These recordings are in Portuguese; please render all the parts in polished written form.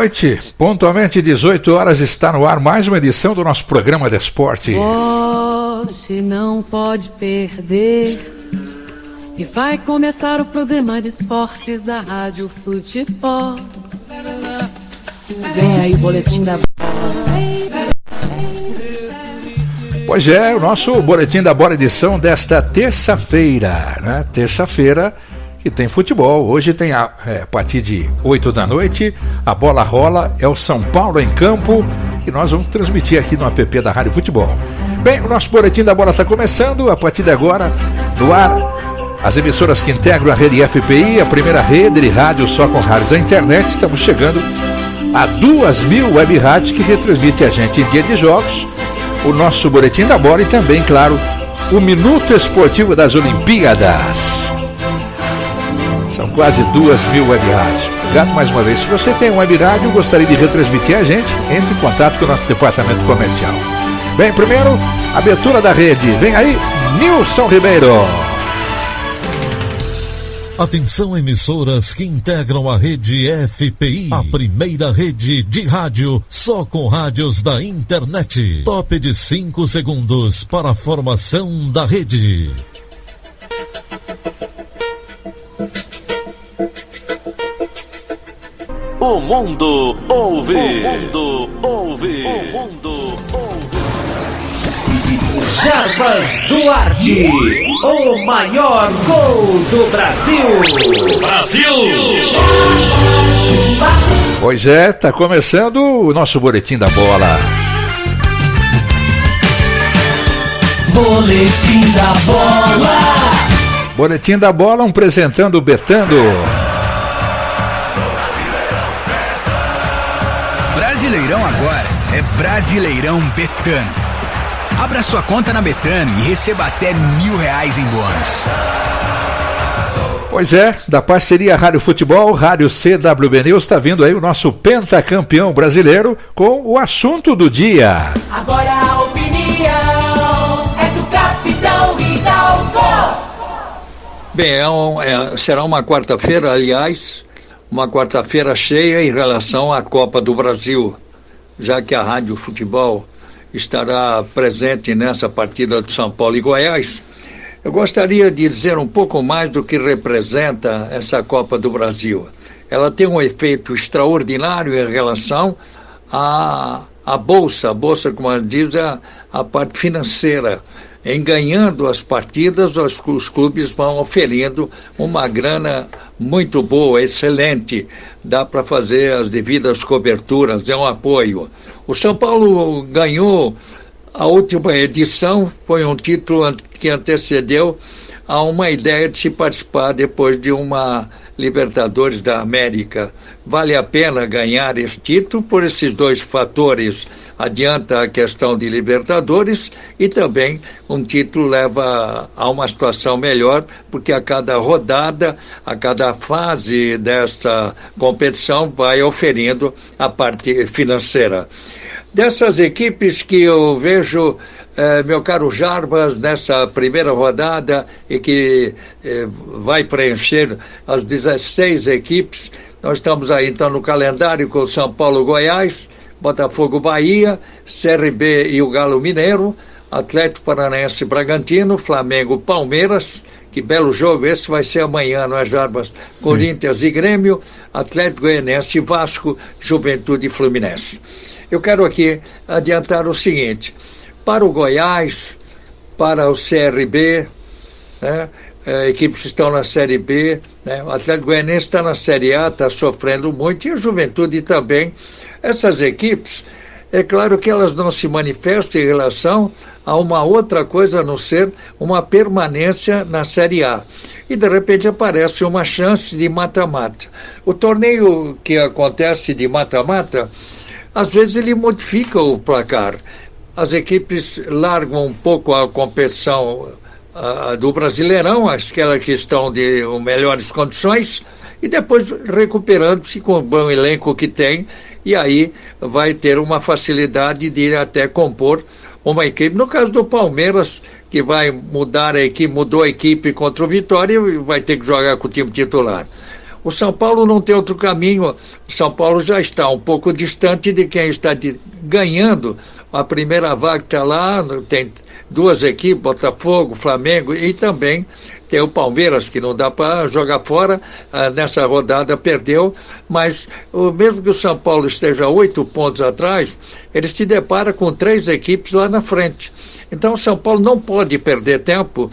noite, pontualmente 18 horas, está no ar mais uma edição do nosso programa de esportes. Você não pode perder. E vai começar o programa de esportes da Rádio Futebol. Vem aí o boletim da bola. Pois é, o nosso boletim da bola, edição desta terça-feira, né? Terça-feira que tem futebol. Hoje tem a partir de 8 da noite, a bola rola, é o São Paulo em campo e nós vamos transmitir aqui no app da Rádio Futebol. Bem, o nosso boletim da bola está começando, a partir de agora, no ar, as emissoras que integram a rede FPI, a primeira rede de rádio só com rádios da internet. Estamos chegando a 2.000 web rádios que retransmitem a gente em dia de jogos, o nosso boletim da bola e também, claro, o Minuto Esportivo das Olimpíadas. São quase 2.000 web rádios. Obrigado mais uma vez. Se você tem um web rádio e gostaria de retransmitir a gente, entre em contato com o nosso departamento comercial. Bem, primeiro, abertura da rede. Vem aí, Nilson Ribeiro. Atenção, emissoras que integram a rede FPI, a primeira rede de rádio só com rádios da internet. Top de 5 segundos para a formação da rede. O mundo ouve. O mundo ouve. O mundo ouve. Jarbas Duarte, o maior gol do Brasil. Brasil! Pois é, tá começando o nosso boletim da bola. Boletim da bola. Boletim da bola, apresentando o Betano. Brasileirão agora é Brasileirão Betano. Abra sua conta na Betano e receba até R$1.000 em bônus. Pois é, da parceria Rádio Futebol, Rádio CWB News, está vindo aí o nosso pentacampeão brasileiro com o assunto do dia. Agora a opinião é do capitão Hidalgo. Bem, será uma quarta-feira, aliás, uma quarta-feira cheia em relação à Copa do Brasil, já que a Rádio Futebol estará presente nessa partida de São Paulo e Goiás. Eu gostaria de dizer um pouco mais do que representa essa Copa do Brasil. Ela tem um efeito extraordinário em relação à bolsa. A bolsa, como diz, é a parte financeira. Em ganhando as partidas, os clubes vão oferindo uma grana muito boa, excelente. Dá para fazer as devidas coberturas, é um apoio. O São Paulo ganhou a última edição, foi um título que antecedeu a uma ideia de se participar depois de uma Libertadores da América. Vale a pena ganhar esse título por esses dois fatores. Adianta a questão de Libertadores e também um título leva a uma situação melhor, porque a cada rodada, a cada fase dessa competição vai oferindo a parte financeira. Dessas equipes que eu vejo, meu caro Jarbas, nessa primeira rodada e que vai preencher as 16 equipes, nós estamos aí então no calendário com São Paulo, Goiás, Botafogo, Bahia, CRB e o Galo Mineiro, Atlético Paranaense, Bragantino, Flamengo, Palmeiras. Que belo jogo, esse vai ser amanhã, não é, Jarbas? Corinthians e Grêmio, Atlético Goianiense, Vasco, Juventude e Fluminense. Eu quero aqui adiantar o seguinte: para o Goiás, para o CRB, né, equipes que estão na Série B, né, o Atlético Goianiense está na Série A, está sofrendo muito, e a Juventude também. Essas equipes, é claro que elas não se manifestam em relação a uma outra coisa a não ser uma permanência na Série A. E de repente aparece uma chance de mata-mata. O torneio que acontece de mata-mata, às vezes ele modifica o placar. As equipes largam um pouco a competição do Brasileirão, aquelas que estão de melhores condições, e depois recuperando-se com o bom elenco que tem, e aí vai ter uma facilidade de ir até compor uma equipe. No caso do Palmeiras, que vai mudar a equipe, mudou a equipe contra o Vitória e vai ter que jogar com o time titular. O São Paulo não tem outro caminho. O São Paulo já está um pouco distante de quem está ganhando. A primeira vaga está lá, tem duas equipes, Botafogo, Flamengo, e também tem o Palmeiras, que não dá para jogar fora. Nessa rodada perdeu, mas mesmo que o São Paulo esteja 8 pontos atrás, ele se depara com 3 equipes lá na frente. Então o São Paulo não pode perder tempo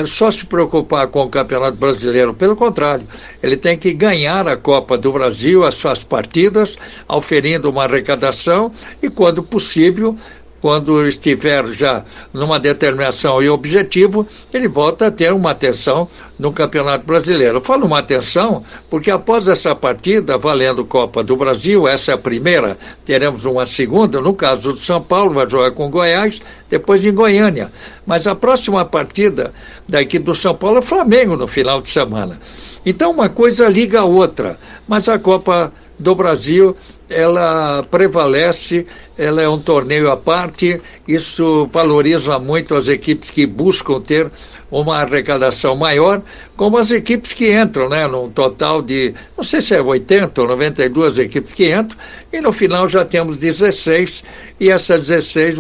só se preocupar com o Campeonato Brasileiro. Pelo contrário, ele tem que ganhar a Copa do Brasil, as suas partidas, auferindo uma arrecadação e, quando possível, quando estiver já numa determinação e objetivo, ele volta a ter uma atenção no Campeonato Brasileiro. Eu falo uma atenção porque após essa partida, valendo Copa do Brasil, essa é a primeira, teremos uma segunda, no caso do São Paulo, vai jogar com Goiás, depois em Goiânia. Mas a próxima partida da equipe do São Paulo é Flamengo no final de semana. Então uma coisa liga a outra, mas a Copa do Brasil, ela prevalece, ela é um torneio à parte, isso valoriza muito as equipes que buscam ter uma arrecadação maior, como as equipes que entram, né, num total de, não sei se é 80 ou 92 equipes que entram, e no final já temos 16, e essas 16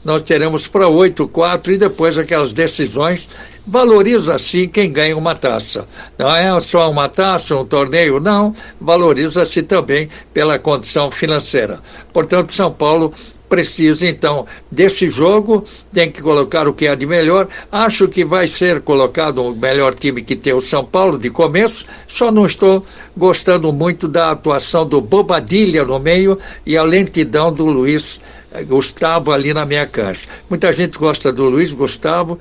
nós teremos para 8, 4, e depois aquelas decisões. Valoriza sim quem ganha uma taça. Não é só uma taça, um torneio, não. Valoriza-se também pela condição financeira. Portanto, São Paulo precisa, então, desse jogo, tem que colocar o que há de melhor. Acho que vai ser colocado o melhor time que tem o São Paulo de começo, só não estou gostando muito da atuação do Bobadilha no meio e a lentidão do Luiz Gustavo ali na minha caixa. Muita gente gosta do Luiz Gustavo,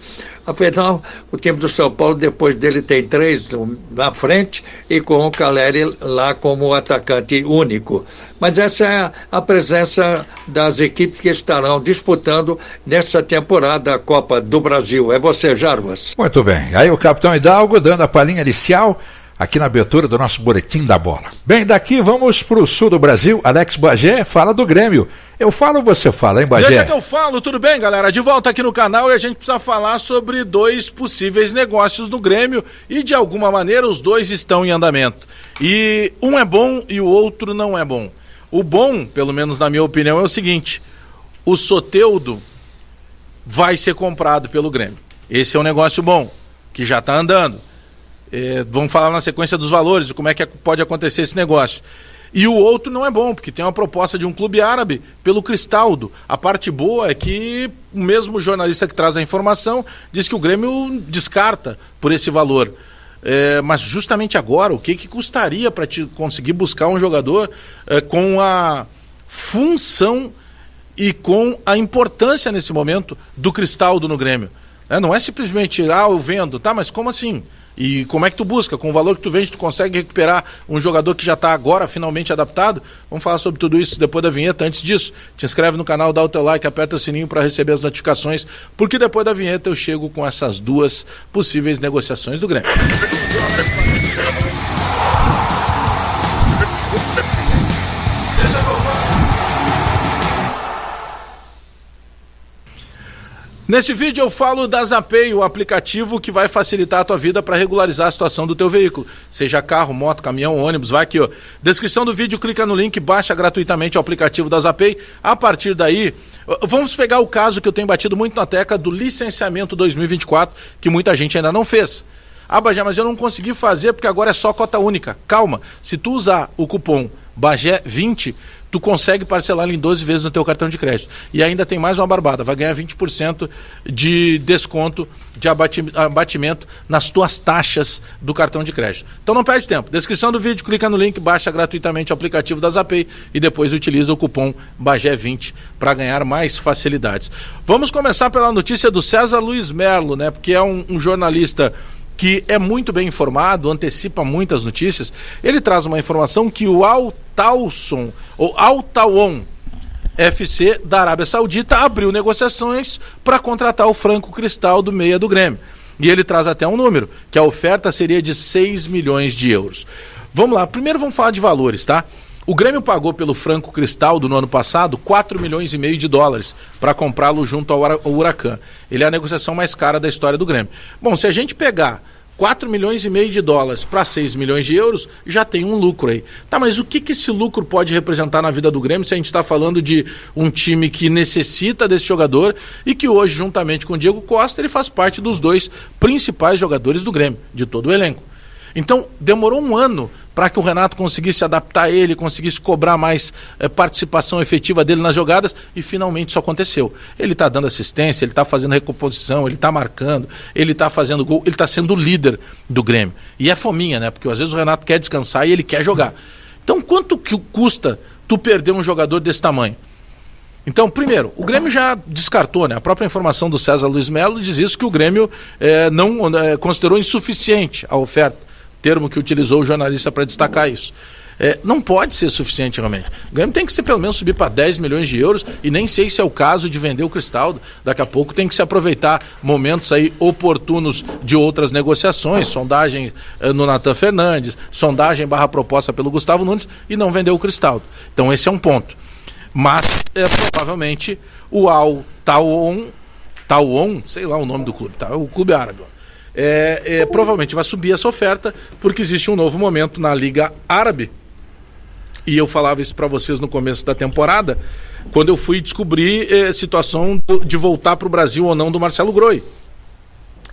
afinal, o time do São Paulo, depois dele, tem 3 na frente e com o Caleri lá como atacante único. Mas essa é a presença das equipes que estarão disputando nessa temporada a Copa do Brasil. É você, Jarbas. Muito bem. Aí o capitão Hidalgo dando a palhinha inicial aqui na abertura do nosso Boletim da Bola. Bem, daqui vamos para o sul do Brasil. Alex Bagé fala do Grêmio. Eu falo ou você fala, hein, Bagé? Deixa que eu falo, tudo bem, galera? De volta aqui no canal e a gente precisa falar sobre 2 possíveis negócios do Grêmio e, de alguma maneira, os 2 estão em andamento. E um é bom e o outro não é bom. O bom, pelo menos na minha opinião, é o seguinte: o Soteldo vai ser comprado pelo Grêmio. Esse é um negócio bom, que já está andando. Vamos falar na sequência dos valores, de como é que pode acontecer esse negócio. E o outro não é bom, porque tem uma proposta de um clube árabe pelo Cristaldo. A parte boa é que o mesmo jornalista que traz a informação diz que o Grêmio descarta por esse valor. Mas justamente agora, o que custaria para te conseguir buscar um jogador com a função e com a importância nesse momento do Cristaldo no Grêmio? Não é simplesmente, eu vendo, tá, mas como assim? E como é que tu busca? Com o valor que tu vende, tu consegue recuperar um jogador que já está agora finalmente adaptado? Vamos falar sobre tudo isso depois da vinheta. Antes disso, te inscreve no canal, dá o teu like, aperta o sininho para receber as notificações, porque depois da vinheta eu chego com essas 2 possíveis negociações do Grêmio. Nesse vídeo eu falo da Zapay, o aplicativo que vai facilitar a tua vida para regularizar a situação do teu veículo, seja carro, moto, caminhão, ônibus. Vai aqui, ó, descrição do vídeo, clica no link, baixa gratuitamente o aplicativo da Zapay. A partir daí, vamos pegar o caso que eu tenho batido muito na tecla do licenciamento 2024, que muita gente ainda não fez. Bagé, mas eu não consegui fazer porque agora é só cota única. Calma, se tu usar o cupom BAGÉ20, tu consegue parcelar em 12 vezes no teu cartão de crédito. E ainda tem mais uma barbada, vai ganhar 20% de desconto de abatimento nas tuas taxas do cartão de crédito. Então não perde tempo. Descrição do vídeo, clica no link, baixa gratuitamente o aplicativo da Zapay e depois utiliza o cupom BAGÉ20 para ganhar mais facilidades. Vamos começar pela notícia do César Luiz Merlo, né? Porque é um jornalista que é muito bem informado, antecipa muitas notícias. Ele traz uma informação que o Al Tawon FC da Arábia Saudita abriu negociações para contratar o Franco Cristal do meia do Grêmio. E ele traz até um número, que a oferta seria de 6 milhões de euros. Vamos lá, primeiro vamos falar de valores, tá? O Grêmio pagou pelo Franco Cristaldo no ano passado 4 milhões e meio de dólares para comprá-lo junto ao Huracan. Ele é a negociação mais cara da história do Grêmio. Bom, se a gente pegar 4 milhões e meio de dólares para 6 milhões de euros, já tem um lucro aí. Tá, mas o que esse lucro pode representar na vida do Grêmio se a gente está falando de um time que necessita desse jogador e que hoje, juntamente com o Diego Costa, ele faz parte dos 2 principais jogadores do Grêmio, de todo o elenco. Então, demorou um ano para que o Renato conseguisse adaptar ele, conseguisse cobrar mais participação efetiva dele nas jogadas, e finalmente isso aconteceu. Ele está dando assistência, ele está fazendo recomposição, ele está marcando, ele está fazendo gol, ele está sendo o líder do Grêmio. E é fominha, né? Porque às vezes o Renato quer descansar e ele quer jogar. Então, quanto que custa tu perder um jogador desse tamanho? Então, primeiro, o Grêmio já descartou, né? A própria informação do César Luiz Melo diz isso, que o Grêmio não considerou insuficiente a oferta. Termo que utilizou o jornalista para destacar isso. Não pode ser suficiente realmente. O Grêmio tem que ser pelo menos subir para 10 milhões de euros, e nem sei se é o caso de vender o Cristaldo. Daqui a pouco tem que se aproveitar momentos aí oportunos de outras negociações, sondagem no Nathan Fernandes, sondagem / proposta pelo Gustavo Nunes, e não vender o Cristaldo. Então esse é um ponto. Mas provavelmente o Al Tawon, sei lá o nome do clube, tá? O clube árabe. Provavelmente vai subir essa oferta, porque existe um novo momento na Liga Árabe, e eu falava isso para vocês no começo da temporada, quando eu fui descobrir situação de voltar para o Brasil ou não do Marcelo Groi,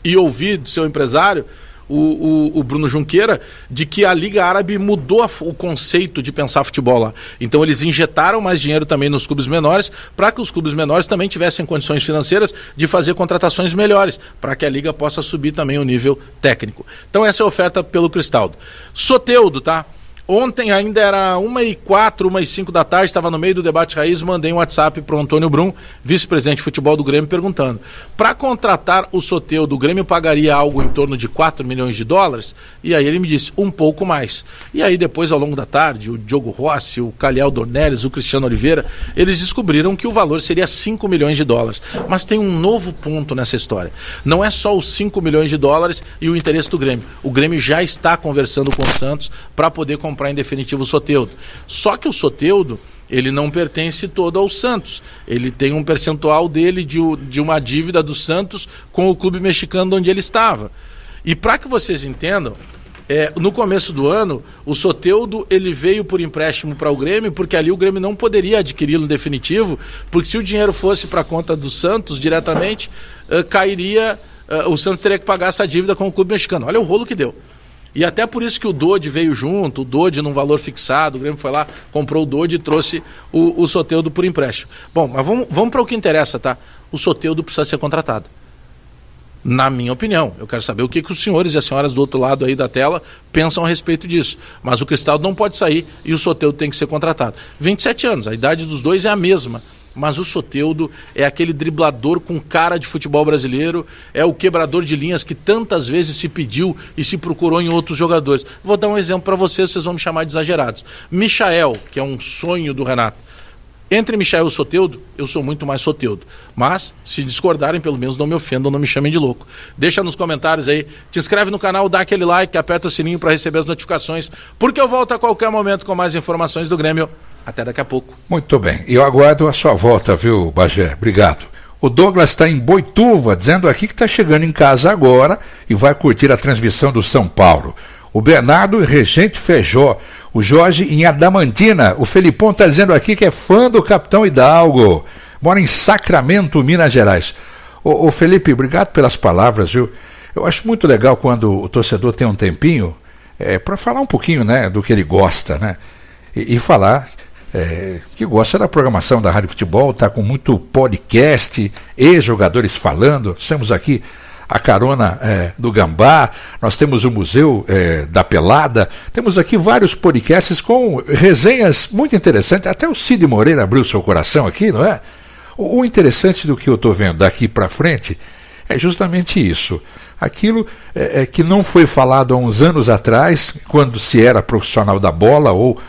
e ouvi do seu empresário, o Bruno Junqueira, de que a Liga Árabe mudou o conceito de pensar futebol lá. Então eles injetaram mais dinheiro também nos clubes menores, para que os clubes menores também tivessem condições financeiras de fazer contratações melhores, para que a Liga possa subir também o nível técnico. Então essa é a oferta pelo Cristaldo. Soteldo, tá? Ontem ainda era 1h04, 1h05 da tarde, estava no meio do debate raiz, mandei um WhatsApp para o Antônio Brum, vice-presidente de futebol do Grêmio, perguntando: para contratar o Soteldo, o Grêmio pagaria algo em torno de 4 milhões de dólares? E aí ele me disse, um pouco mais. E aí depois, ao longo da tarde, o Diogo Rossi, o Caliel Dornelles, o Cristiano Oliveira, eles descobriram que o valor seria 5 milhões de dólares. Mas tem um novo ponto nessa história. Não é só os 5 milhões de dólares e o interesse do Grêmio. O Grêmio já está conversando com o Santos para poder comprar em definitivo o Soteldo. Só que o Soteldo, ele não pertence todo ao Santos. Ele tem um percentual dele de uma dívida do Santos com o clube mexicano onde ele estava. E para que vocês entendam, no começo do ano, o Soteldo ele veio por empréstimo para o Grêmio, porque ali o Grêmio não poderia adquiri-lo em definitivo, porque se o dinheiro fosse para a conta do Santos diretamente, cairia, o Santos teria que pagar essa dívida com o clube mexicano. Olha o rolo que deu. E até por isso que o Dodge veio junto, o Dodge num valor fixado, o Grêmio foi lá, comprou o Dodge e trouxe o Soteldo por empréstimo. Bom, mas vamos para o que interessa, tá? O Soteldo precisa ser contratado. Na minha opinião, eu quero saber o que os senhores e as senhoras do outro lado aí da tela pensam a respeito disso. Mas o Cristaldo não pode sair e o Soteldo tem que ser contratado. 27 anos, a idade dos dois é a mesma. Mas o Soteldo é aquele driblador com cara de futebol brasileiro, é o quebrador de linhas que tantas vezes se pediu e se procurou em outros jogadores. Vou dar um exemplo para vocês vão me chamar de exagerados. Michael, que é um sonho do Renato. Entre Michael e o Soteldo, eu sou muito mais Soteldo. Mas, se discordarem, pelo menos não me ofendam, não me chamem de louco. Deixa nos comentários aí, te inscreve no canal, dá aquele like, aperta o sininho para receber as notificações, porque eu volto a qualquer momento com mais informações do Grêmio. Até daqui a pouco. Muito bem, eu aguardo a sua volta, viu, Bagé? Obrigado. O Douglas está em Boituva, dizendo aqui que está chegando em casa agora e vai curtir a transmissão do São Paulo. O Bernardo em Regente Feijó, o Jorge em Adamantina, o Felipão está dizendo aqui que é fã do Capitão Hidalgo, mora em Sacramento, Minas Gerais. Ô Felipe, obrigado pelas palavras, viu? Eu acho muito legal quando o torcedor tem um tempinho para falar um pouquinho, né, do que ele gosta, né? E falar que gosta da programação da Rádio Futebol, está com muito podcast, ex-jogadores falando. Temos aqui a carona do Gambá, nós temos o Museu da Pelada, temos aqui vários podcasts com resenhas muito interessantes, até o Cid Moreira abriu seu coração aqui, não é? O interessante do que eu estou vendo daqui para frente é justamente isso, aquilo que não foi falado há uns anos atrás, quando se era profissional da bola ou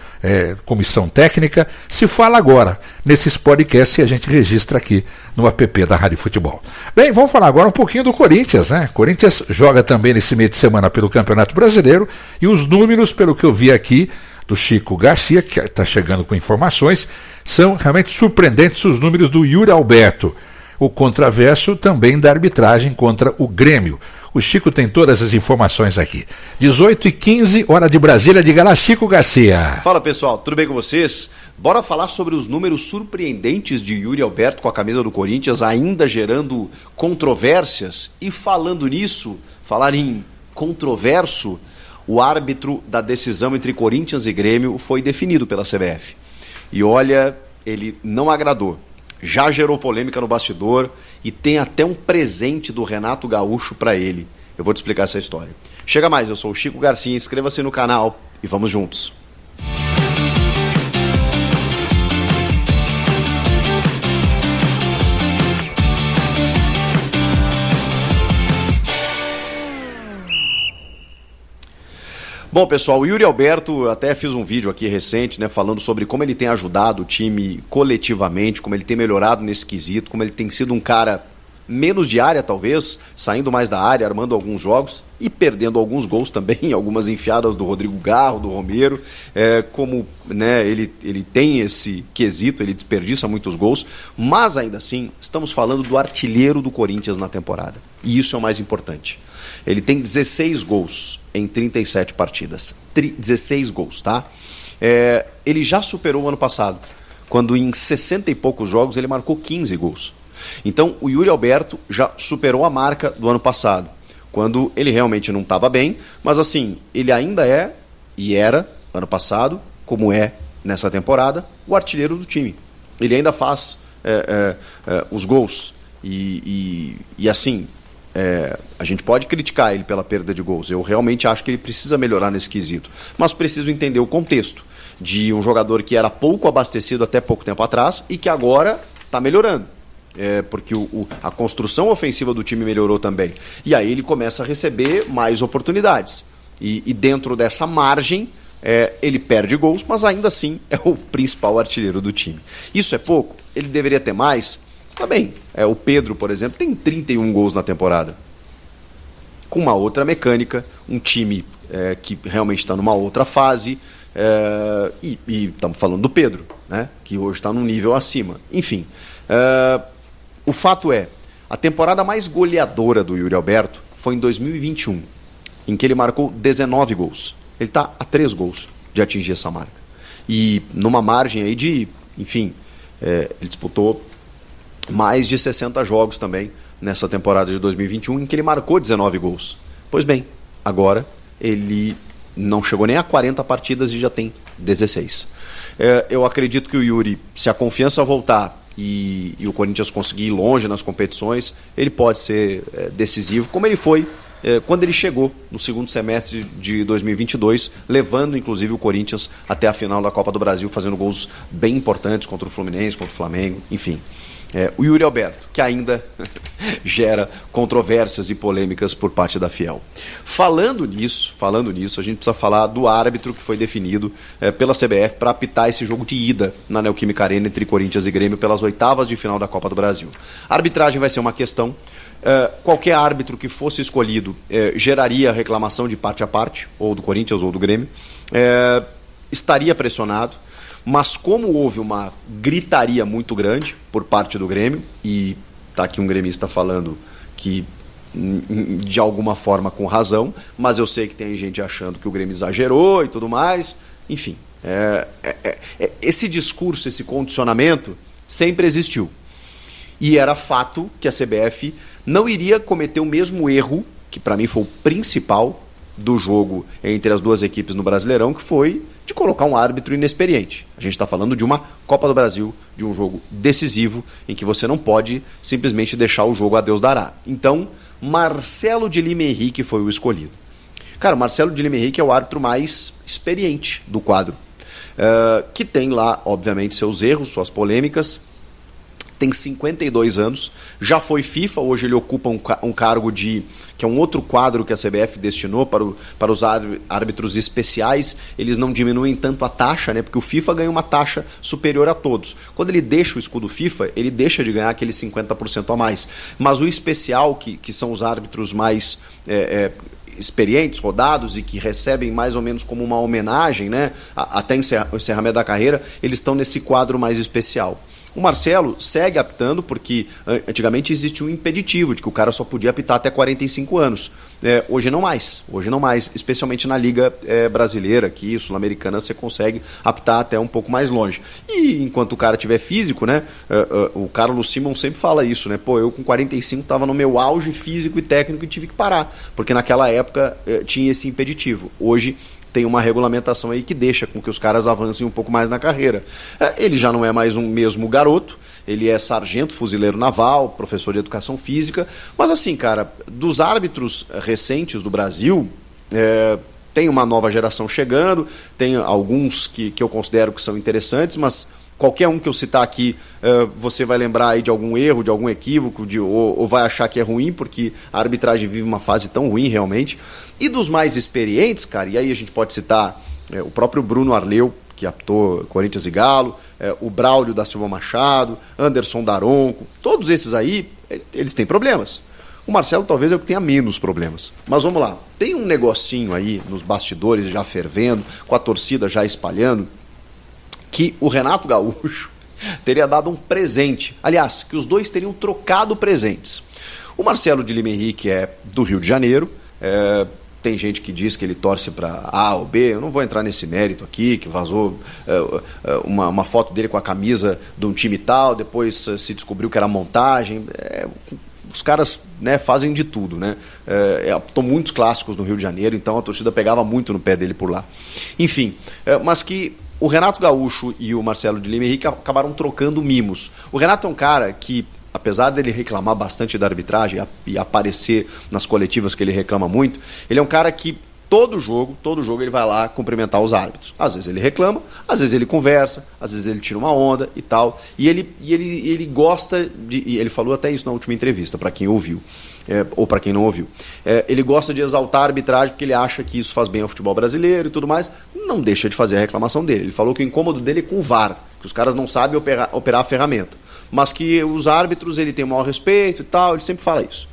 comissão técnica, se fala agora nesses podcasts que a gente registra aqui no app da Rádio Futebol. Bem, vamos falar agora um pouquinho do Corinthians, né? Corinthians joga também nesse meio de semana pelo Campeonato Brasileiro e os números, pelo que eu vi aqui do Chico Garcia, que está chegando com informações, são realmente surpreendentes os números do Yuri Alberto. O contraverso também da arbitragem contra o Grêmio. O Chico tem todas as informações aqui. 18h15, hora de Brasília, diga lá, Chico Garcia. Fala pessoal, tudo bem com vocês? Bora falar sobre os números surpreendentes de Yuri Alberto com a camisa do Corinthians, ainda gerando controvérsias. E falando nisso, falar em controverso, o árbitro da decisão entre Corinthians e Grêmio foi definido pela CBF. E olha, ele não agradou. Já gerou polêmica no bastidor e tem até um presente do Renato Gaúcho para ele. Eu vou te explicar essa história. Chega mais, eu sou o Chico Garcia, inscreva-se no canal e vamos juntos. Bom, pessoal, o Yuri Alberto, até fiz um vídeo aqui recente, né, falando sobre como ele tem ajudado o time coletivamente, como ele tem melhorado nesse quesito, como ele tem sido um cara menos de área, talvez, saindo mais da área, armando alguns jogos e perdendo alguns gols também, algumas enfiadas do Rodrigo Garro, do Romero, como, né, ele tem esse quesito, ele desperdiça muitos gols, mas ainda assim, estamos falando do artilheiro do Corinthians na temporada, e isso é o mais importante. Ele tem 16 gols em 37 partidas. 16 gols, tá? Ele já superou o ano passado, quando em 60 e poucos jogos ele marcou 15 gols. Então o Yuri Alberto já superou a marca do ano passado, quando ele realmente não estava bem, mas assim, ele ainda é, e era, ano passado, como é nessa temporada, o artilheiro do time. Ele ainda faz os gols e assim... a gente pode criticar ele pela perda de gols. Eu realmente acho que ele precisa melhorar nesse quesito, mas preciso entender o contexto de um jogador que era pouco abastecido até pouco tempo atrás e que agora está melhorando, porque a construção ofensiva do time melhorou também, e aí ele começa a receber mais oportunidades e dentro dessa margem ele perde gols, mas ainda assim é o principal artilheiro do time. Isso é pouco? Ele deveria ter mais? Também, o Pedro, por exemplo, tem 31 gols na temporada. Com uma outra mecânica, um time que realmente está numa outra fase, e estamos falando do Pedro, né, que hoje está num nível acima. Enfim, o fato é, a temporada mais goleadora do Yuri Alberto foi em 2021, em que ele marcou 19 gols. Ele está a 3 gols de atingir essa marca. E numa margem aí de, enfim, ele disputou mais de 60 jogos também nessa temporada de 2021, em que ele marcou 19 gols. Pois bem, agora ele não chegou nem a 40 partidas e já tem 16. Eu acredito que o Yuri, se a confiança voltar e o Corinthians conseguir ir longe nas competições, ele pode ser decisivo, como ele foi quando ele chegou no segundo semestre de 2022, levando inclusive o Corinthians até a final da Copa do Brasil, fazendo gols bem importantes contra o Fluminense, contra o Flamengo, enfim. O Yuri Alberto, que ainda gera controvérsias e polêmicas por parte da Fiel. Falando nisso, a gente precisa falar do árbitro que foi definido pela CBF para apitar esse jogo de ida na Neoquímica Arena entre Corinthians e Grêmio pelas oitavas de final da Copa do Brasil. A arbitragem vai ser uma questão. Qualquer árbitro que fosse escolhido geraria reclamação de parte a parte, ou do Corinthians ou do Grêmio, estaria pressionado. Mas como houve uma gritaria muito grande por parte do Grêmio, e está aqui um gremista falando que de alguma forma com razão, mas eu sei que tem gente achando que o Grêmio exagerou e tudo mais, enfim, esse discurso, esse condicionamento sempre existiu. E era fato que a CBF não iria cometer o mesmo erro, que para mim foi o principal do jogo entre as duas equipes no Brasileirão, que foi de colocar um árbitro inexperiente. A gente está falando de uma Copa do Brasil, de um jogo decisivo, em que você não pode simplesmente deixar o jogo a Deus dará. Então, Marcelo de Lima Henrique foi o escolhido. Cara, o Marcelo de Lima Henrique é o árbitro mais experiente do quadro, que tem lá, obviamente, seus erros, suas polêmicas. Tem 52 anos, já foi FIFA, hoje ele ocupa um cargo que é um outro quadro que a CBF destinou para os árbitros especiais. Eles não diminuem tanto a taxa, né, porque o FIFA ganha uma taxa superior a todos. Quando ele deixa o escudo FIFA, ele deixa de ganhar aqueles 50% a mais. Mas o especial, que são os árbitros mais experientes, rodados e que recebem mais ou menos como uma homenagem, né, até o encerramento da carreira, eles estão nesse quadro mais especial. O Marcelo segue apitando porque antigamente existia um impeditivo de que o cara só podia apitar até 45 anos. Hoje não mais, especialmente na Liga Brasileira, aqui, Sul-Americana, você consegue apitar até um pouco mais longe. E enquanto o cara tiver físico, né, o Carlos Simon sempre fala isso, né, pô, eu com 45 estava no meu auge físico e técnico e tive que parar, porque naquela época tinha esse impeditivo. Hoje tem uma regulamentação aí que deixa com que os caras avancem um pouco mais na carreira. Ele já não é mais um mesmo garoto, ele é sargento, fuzileiro naval, professor de educação física, mas assim, cara, dos árbitros recentes do Brasil, tem uma nova geração chegando, tem alguns que eu considero que são interessantes, mas qualquer um que eu citar aqui, você vai lembrar aí de algum erro, de algum equívoco, ou vai achar que é ruim, porque a arbitragem vive uma fase tão ruim realmente. E dos mais experientes, cara, e aí a gente pode citar o próprio Bruno Arleu, que apitou Corinthians e Galo, o Braulio da Silva Machado, Anderson Daronco, todos esses aí, eles têm problemas. O Marcelo talvez é o que tenha menos problemas. Mas vamos lá, tem um negocinho aí nos bastidores já fervendo, com a torcida já espalhando, que o Renato Gaúcho teria dado um presente. Aliás, que os dois teriam trocado presentes. O Marcelo de Lima Henrique é do Rio de Janeiro, tem gente que diz que ele torce para A ou B, eu não vou entrar nesse mérito aqui, que vazou uma foto dele com a camisa de um time tal, depois se descobriu que era montagem. Os caras, né, fazem de tudo, né? Apitou muitos clássicos no Rio de Janeiro, então a torcida pegava muito no pé dele por lá. Enfim, mas que o Renato Gaúcho e o Marcelo de Lima Henrique acabaram trocando mimos. O Renato é um cara que, apesar dele reclamar bastante da arbitragem e aparecer nas coletivas que ele reclama muito, ele é um cara que todo jogo ele vai lá cumprimentar os árbitros. Às vezes ele reclama, às vezes ele conversa, às vezes ele tira uma onda e tal. E ele gosta de... E ele falou até isso na última entrevista, para quem ouviu. Ou para quem não ouviu. Ele gosta de exaltar a arbitragem porque ele acha que isso faz bem ao futebol brasileiro e tudo mais. Não deixa de fazer a reclamação dele. Ele falou que o incômodo dele é com o VAR, que os caras não sabem operar a ferramenta. Mas que os árbitros ele tem o maior respeito e tal, ele sempre fala isso.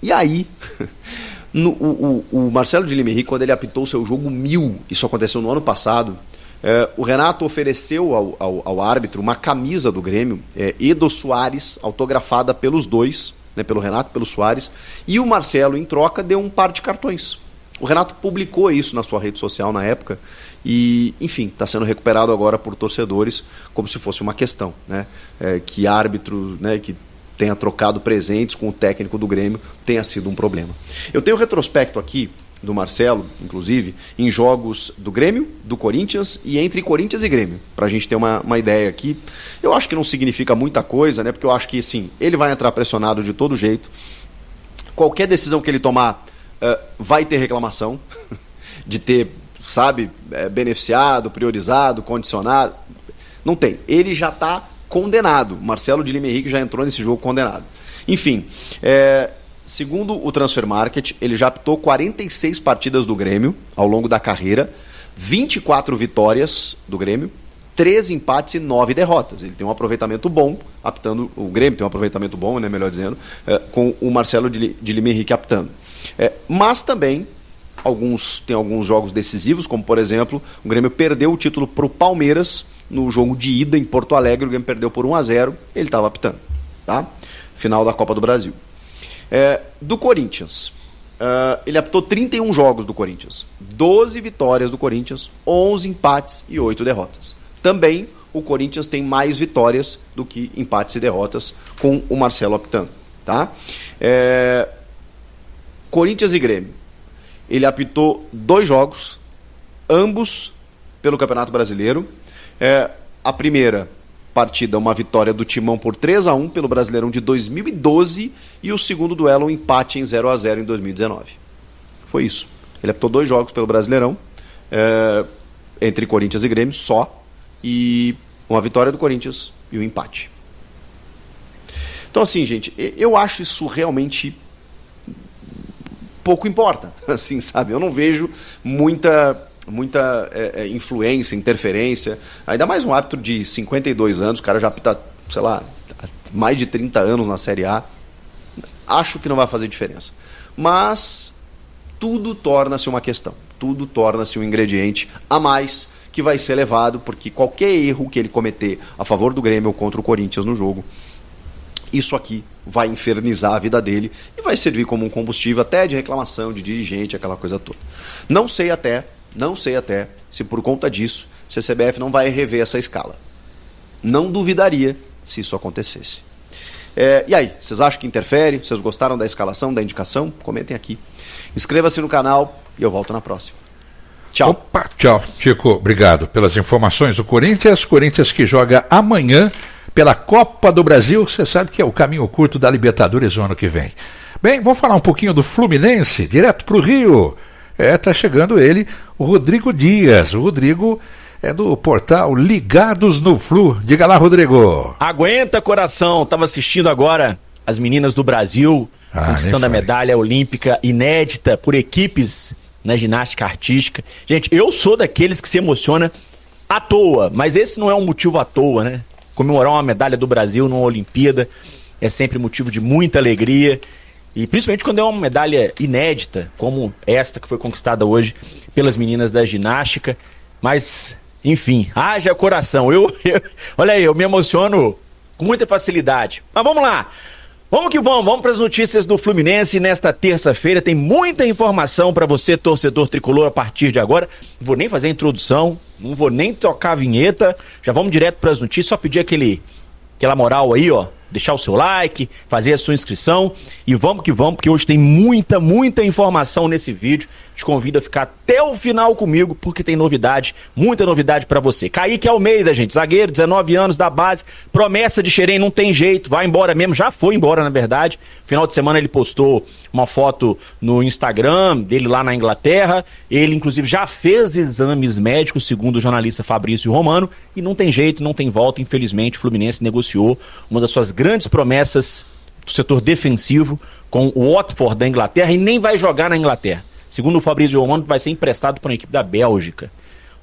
E aí, o Marcelo de Lima Henrique, quando ele apitou o seu jogo 1000, isso aconteceu no ano passado, o Renato ofereceu ao árbitro uma camisa do Grêmio, e do Soares, autografada pelos dois, né, pelo Renato e pelo Soares, e o Marcelo, em troca, deu um par de cartões. O Renato publicou isso na sua rede social na época e, enfim, está sendo recuperado agora por torcedores como se fosse uma questão, né? Que árbitro, né, que tenha trocado presentes com o técnico do Grêmio tenha sido um problema. Eu tenho retrospecto aqui do Marcelo, inclusive, em jogos do Grêmio, do Corinthians e entre Corinthians e Grêmio, para a gente ter uma ideia aqui. Eu acho que não significa muita coisa, né? Porque eu acho que, sim, ele vai entrar pressionado de todo jeito. Qualquer decisão que ele tomar vai ter reclamação de ter, sabe, beneficiado, priorizado, condicionado. Não tem. Ele já está condenado. Marcelo de Lima Henrique já entrou nesse jogo condenado. Enfim, segundo o Transfer Market, ele já apitou 46 partidas do Grêmio ao longo da carreira, 24 vitórias do Grêmio, 13 empates e 9 derrotas. Ele tem um aproveitamento bom, apitando. O Grêmio tem um aproveitamento bom, né, melhor dizendo, com o Marcelo de Lima Henrique apitando. Mas também tem alguns jogos decisivos, como por exemplo, o Grêmio perdeu o título para o Palmeiras no jogo de ida em Porto Alegre. O Grêmio perdeu por 1-0, ele estava apitando, tá? Final da Copa do Brasil. Do Corinthians, ele apitou 31 jogos do Corinthians, 12 vitórias do Corinthians, 11 empates e 8 derrotas. Também o Corinthians tem mais vitórias do que empates e derrotas com o Marcelo apitando, tá? Corinthians e Grêmio, ele apitou 2 jogos, ambos pelo Campeonato Brasileiro. A primeira partida, uma vitória do Timão por 3-1 pelo Brasileirão de 2012, e o segundo duelo, um empate em 0-0 em 2019. Foi isso. Ele apitou 2 jogos pelo Brasileirão, entre Corinthians e Grêmio, só, e uma vitória do Corinthians e um empate. Então, assim, gente, eu acho isso realmente pouco importa, assim, sabe? Eu não vejo muita influência, interferência, ainda mais um árbitro de 52 anos, o cara já apita, sei lá, mais de 30 anos na Série A. Acho que não vai fazer diferença. Mas tudo torna-se uma questão, tudo torna-se um ingrediente a mais que vai ser levado, porque qualquer erro que ele cometer a favor do Grêmio ou contra o Corinthians no jogo, isso aqui vai infernizar a vida dele e vai servir como um combustível até de reclamação de dirigente, aquela coisa toda. Não sei até se por conta disso, se a CBF não vai rever essa escala. Não duvidaria se isso acontecesse. E aí, vocês acham que interfere? Vocês gostaram da escalação, da indicação? Comentem aqui. Inscreva-se no canal e eu volto na próxima. Tchau. Opa, tchau, Chico. Obrigado pelas informações do Corinthians. Corinthians que joga amanhã pela Copa do Brasil. Você sabe que é o caminho curto da Libertadores o ano que vem. Bem, vamos falar um pouquinho do Fluminense, direto para o Rio. Tá chegando ele, o Rodrigo Dias. O Rodrigo é do portal Ligados no Flu. Diga lá, Rodrigo. Aguenta, coração. Estava assistindo agora as meninas do Brasil conquistando a medalha olímpica inédita por equipes na ginástica artística. Gente, eu sou daqueles que se emociona à toa, mas esse não é um motivo à toa, né? Comemorar uma medalha do Brasil numa Olimpíada é sempre motivo de muita alegria, e principalmente quando é uma medalha inédita, como esta que foi conquistada hoje pelas meninas da ginástica. Mas, enfim, haja coração. Olha aí, eu me emociono com muita facilidade. Mas vamos lá. Vamos que vamos para as notícias do Fluminense nesta terça-feira. Tem muita informação para você, torcedor tricolor, a partir de agora. Não vou nem fazer a introdução, não vou nem tocar a vinheta. Já vamos direto para as notícias, só pedir aquela moral aí, ó. Deixar o seu like, fazer a sua inscrição e vamos que vamos, porque hoje tem muita informação nesse vídeo. Te convido a ficar até o final comigo, porque tem novidade, muita novidade pra você. Kaique Almeida, gente, zagueiro, 19 anos da base, promessa de Xerém, não tem jeito, vai embora mesmo, já foi embora na verdade. Final de semana ele postou uma foto no Instagram dele lá na Inglaterra, ele inclusive já fez exames médicos, segundo o jornalista Fabrício Romano, e não tem jeito, não tem volta, infelizmente. O Fluminense negociou uma das suas grandes promessas do setor defensivo com o Watford da Inglaterra e nem vai jogar na Inglaterra. Segundo o Fabrício Romano, vai ser emprestado para uma equipe da Bélgica.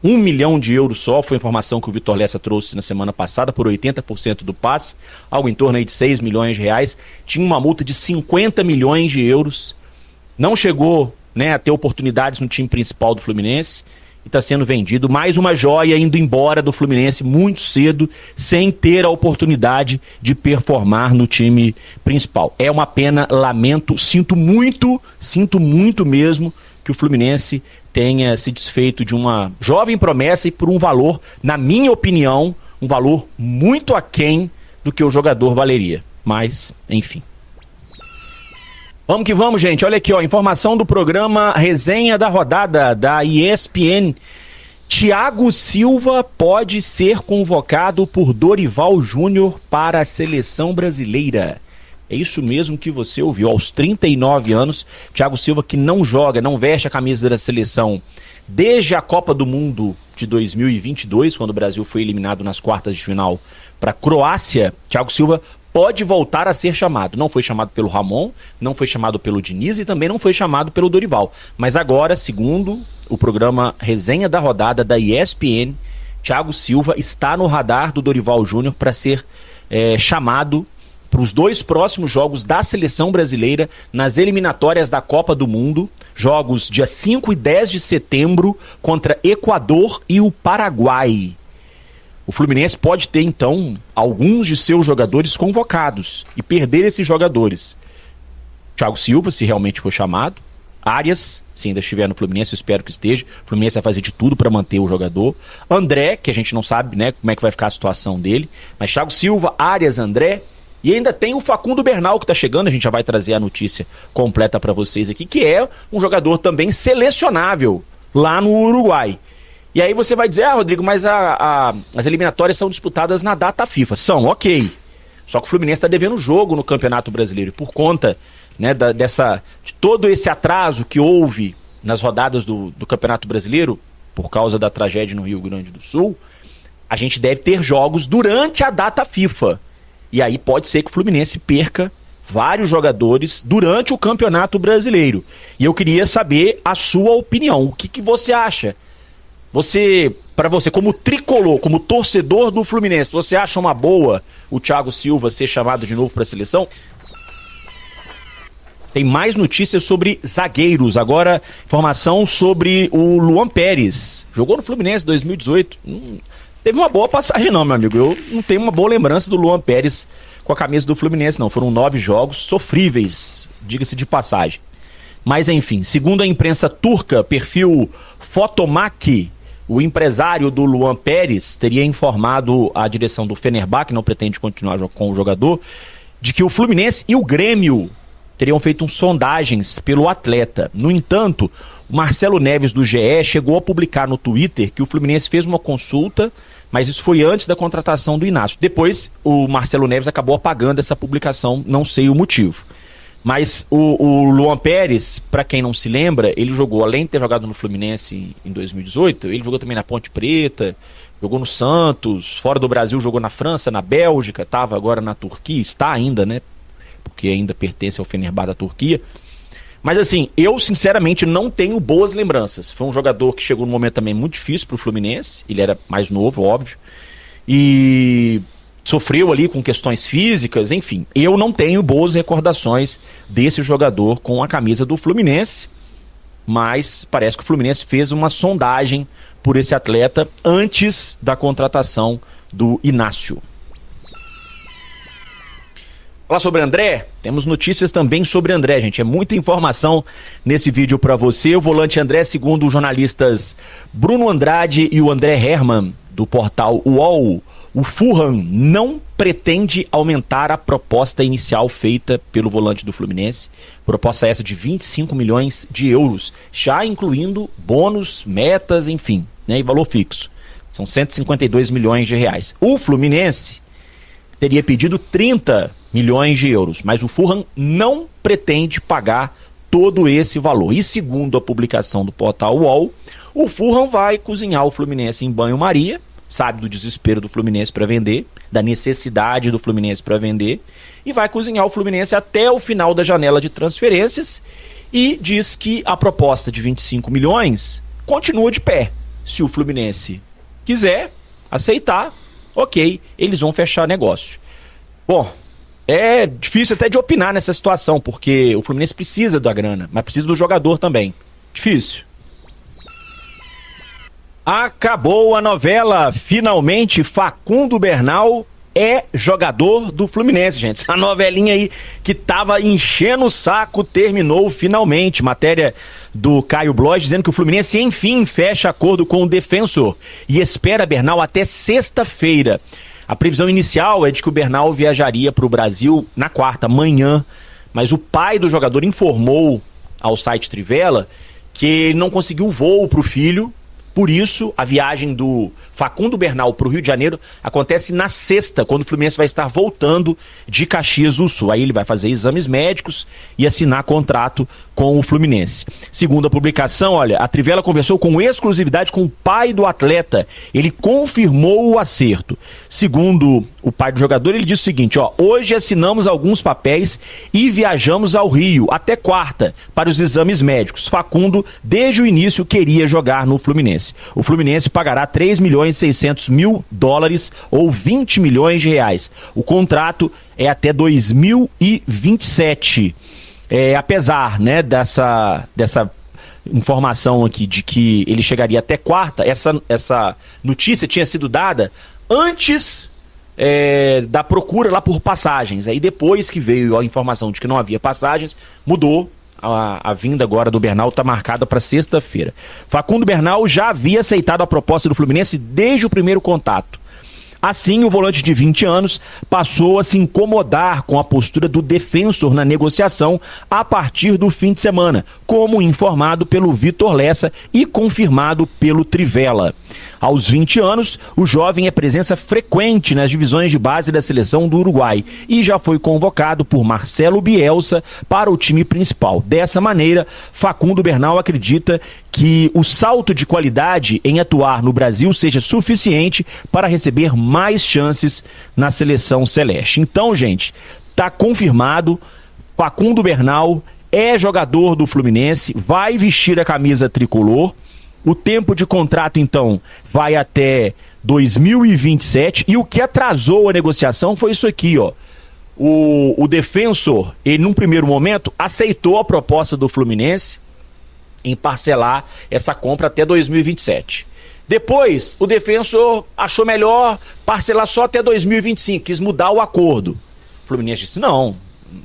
1 milhão de euros só, foi a informação que o Vitor Lessa trouxe na semana passada, por 80% do passe, algo em torno aí de 6 milhões de reais. Tinha uma multa de 50 milhões de euros. Não chegou, né, a ter oportunidades no time principal do Fluminense. E está sendo vendido, mais uma joia indo embora do Fluminense muito cedo, sem ter a oportunidade de performar no time principal. É uma pena, lamento, sinto muito mesmo que o Fluminense tenha se desfeito de uma jovem promessa e por um valor, na minha opinião, um valor muito aquém do que o jogador valeria. Mas, enfim. Vamos que vamos, gente. Olha aqui, ó, informação do programa Resenha da Rodada da ESPN. Thiago Silva pode ser convocado por Dorival Júnior para a seleção brasileira. É isso mesmo que você ouviu. Aos 39 anos, Thiago Silva, que não joga, não veste a camisa da seleção desde a Copa do Mundo de 2022, quando o Brasil foi eliminado nas quartas de final para a Croácia. Thiago Silva pode voltar a ser chamado. Não foi chamado pelo Ramon, não foi chamado pelo Diniz e também não foi chamado pelo Dorival. Mas agora, segundo o programa Resenha da Rodada da ESPN, Thiago Silva está no radar do Dorival Júnior para ser chamado para os 2 próximos jogos da seleção brasileira nas eliminatórias da Copa do Mundo, jogos dia 5 e 10 de setembro contra Equador e o Paraguai. O Fluminense pode ter, então, alguns de seus jogadores convocados e perder esses jogadores. Thiago Silva, se realmente for chamado. Arias, se ainda estiver no Fluminense, eu espero que esteja. O Fluminense vai fazer de tudo para manter o jogador. André, que a gente não sabe, né, como é que vai ficar a situação dele. Mas Thiago Silva, Arias, André. E ainda tem o Facundo Bernal que está chegando, a gente já vai trazer a notícia completa para vocês aqui, que é um jogador também selecionável lá no Uruguai. E aí você vai dizer, Rodrigo, mas as eliminatórias são disputadas na data FIFA. São, ok. Só que o Fluminense está devendo jogo no Campeonato Brasileiro. Por conta, né, de todo esse atraso que houve nas rodadas do Campeonato Brasileiro, por causa da tragédia no Rio Grande do Sul, a gente deve ter jogos durante a data FIFA. E aí pode ser que o Fluminense perca vários jogadores durante o Campeonato Brasileiro. E eu queria saber a sua opinião. O que você acha? Para você, como tricolor, como torcedor do Fluminense, você acha uma boa o Thiago Silva ser chamado de novo para a seleção? Tem mais notícias sobre zagueiros. Agora, informação sobre o Luan Pérez. Jogou no Fluminense em 2018. Teve uma boa passagem não, meu amigo. Eu não tenho uma boa lembrança do Luan Pérez com a camisa do Fluminense, não. Foram 9 jogos sofríveis, diga-se de passagem. Mas, enfim, segundo a imprensa turca, perfil Fotomak, o empresário do Luan Pérez teria informado a direção do Fenerbahçe, que não pretende continuar com o jogador, de que o Fluminense e o Grêmio teriam feito sondagens pelo atleta. No entanto, o Marcelo Neves do GE chegou a publicar no Twitter que o Fluminense fez uma consulta, mas isso foi antes da contratação do Inácio. Depois, o Marcelo Neves acabou apagando essa publicação, não sei o motivo. Mas o Luan Pérez, para quem não se lembra, ele jogou, além de ter jogado no Fluminense em 2018, ele jogou também na Ponte Preta, jogou no Santos, fora do Brasil jogou na França, na Bélgica, estava agora na Turquia, está ainda, né? Porque ainda pertence ao Fenerbahçe da Turquia. Mas assim, eu sinceramente não tenho boas lembranças. Foi um jogador que chegou num momento também muito difícil pro Fluminense, ele era mais novo, óbvio, e sofreu ali com questões físicas, enfim. Eu não tenho boas recordações desse jogador com a camisa do Fluminense, mas parece que o Fluminense fez uma sondagem por esse atleta antes da contratação do Inácio. Falar sobre André, temos notícias também sobre André, gente. É muita informação nesse vídeo para você. O volante André, segundo os jornalistas Bruno Andrade e o André Herman, do portal UOL, o Fulham não pretende aumentar a proposta inicial feita pelo volante do Fluminense. Proposta essa de 25 milhões de euros, já incluindo bônus, metas, enfim, né, e valor fixo. São 152 milhões de reais. O Fluminense teria pedido 30 milhões de euros, mas o Fulham não pretende pagar todo esse valor. E segundo a publicação do portal UOL, o Fulham vai cozinhar o Fluminense em banho-maria, sabe do desespero do Fluminense para vender, da necessidade do Fluminense para vender, e vai cozinhar o Fluminense até o final da janela de transferências e diz que a proposta de 25 milhões continua de pé. Se o Fluminense quiser aceitar, ok, eles vão fechar negócio. Bom, é difícil até de opinar nessa situação, porque o Fluminense precisa da grana, mas precisa do jogador também. Difícil. Acabou a novela. Finalmente, Facundo Bernal é jogador do Fluminense, gente. Essa novelinha aí que tava enchendo o saco terminou finalmente. Matéria do Caio Bloch dizendo que o Fluminense enfim fecha acordo com o Defensor e espera Bernal até sexta-feira. A previsão inicial é de que o Bernal viajaria para o Brasil na quarta, amanhã, mas o pai do jogador informou ao site Trivela que ele não conseguiu voo para o filho. Por isso, a viagem do Facundo Bernal para o Rio de Janeiro acontece na sexta, quando o Fluminense vai estar voltando de Caxias do Sul. Aí ele vai fazer exames médicos e assinar contrato com o Fluminense. Segundo a publicação, olha, a Trivela conversou com exclusividade com o pai do atleta. Ele confirmou o acerto. Segundo o pai do jogador, ele disse o seguinte, ó, hoje assinamos alguns papéis e viajamos ao Rio até quarta para os exames médicos. Facundo, desde o início, queria jogar no Fluminense. O Fluminense pagará 3.600.000 dólares ou 20 milhões de reais. O contrato é até 2027. Apesar, né, dessa informação aqui de que ele chegaria até quarta, essa notícia tinha sido dada antes da procura lá por passagens. Aí depois que veio a informação de que não havia passagens, mudou. A vinda agora do Bernal está marcada para sexta-feira. Facundo Bernal já havia aceitado a proposta do Fluminense desde o primeiro contato. Assim, o volante de 20 anos passou a se incomodar com a postura do Defensor na negociação a partir do fim de semana, como informado pelo Vitor Lessa e confirmado pelo Trivela. Aos 20 anos, o jovem é presença frequente nas divisões de base da seleção do Uruguai e já foi convocado por Marcelo Bielsa para o time principal. Dessa maneira, Facundo Bernal acredita que o salto de qualidade em atuar no Brasil seja suficiente para receber mais chances na seleção celeste. Então, gente, tá confirmado, Facundo Bernal é jogador do Fluminense, vai vestir a camisa tricolor. O tempo de contrato, então, vai até 2027. E o que atrasou a negociação foi isso aqui, ó. O Defensor, ele num primeiro momento aceitou a proposta do Fluminense em parcelar essa compra até 2027. Depois, o Defensor achou melhor parcelar só até 2025, quis mudar o acordo. O Fluminense disse, não,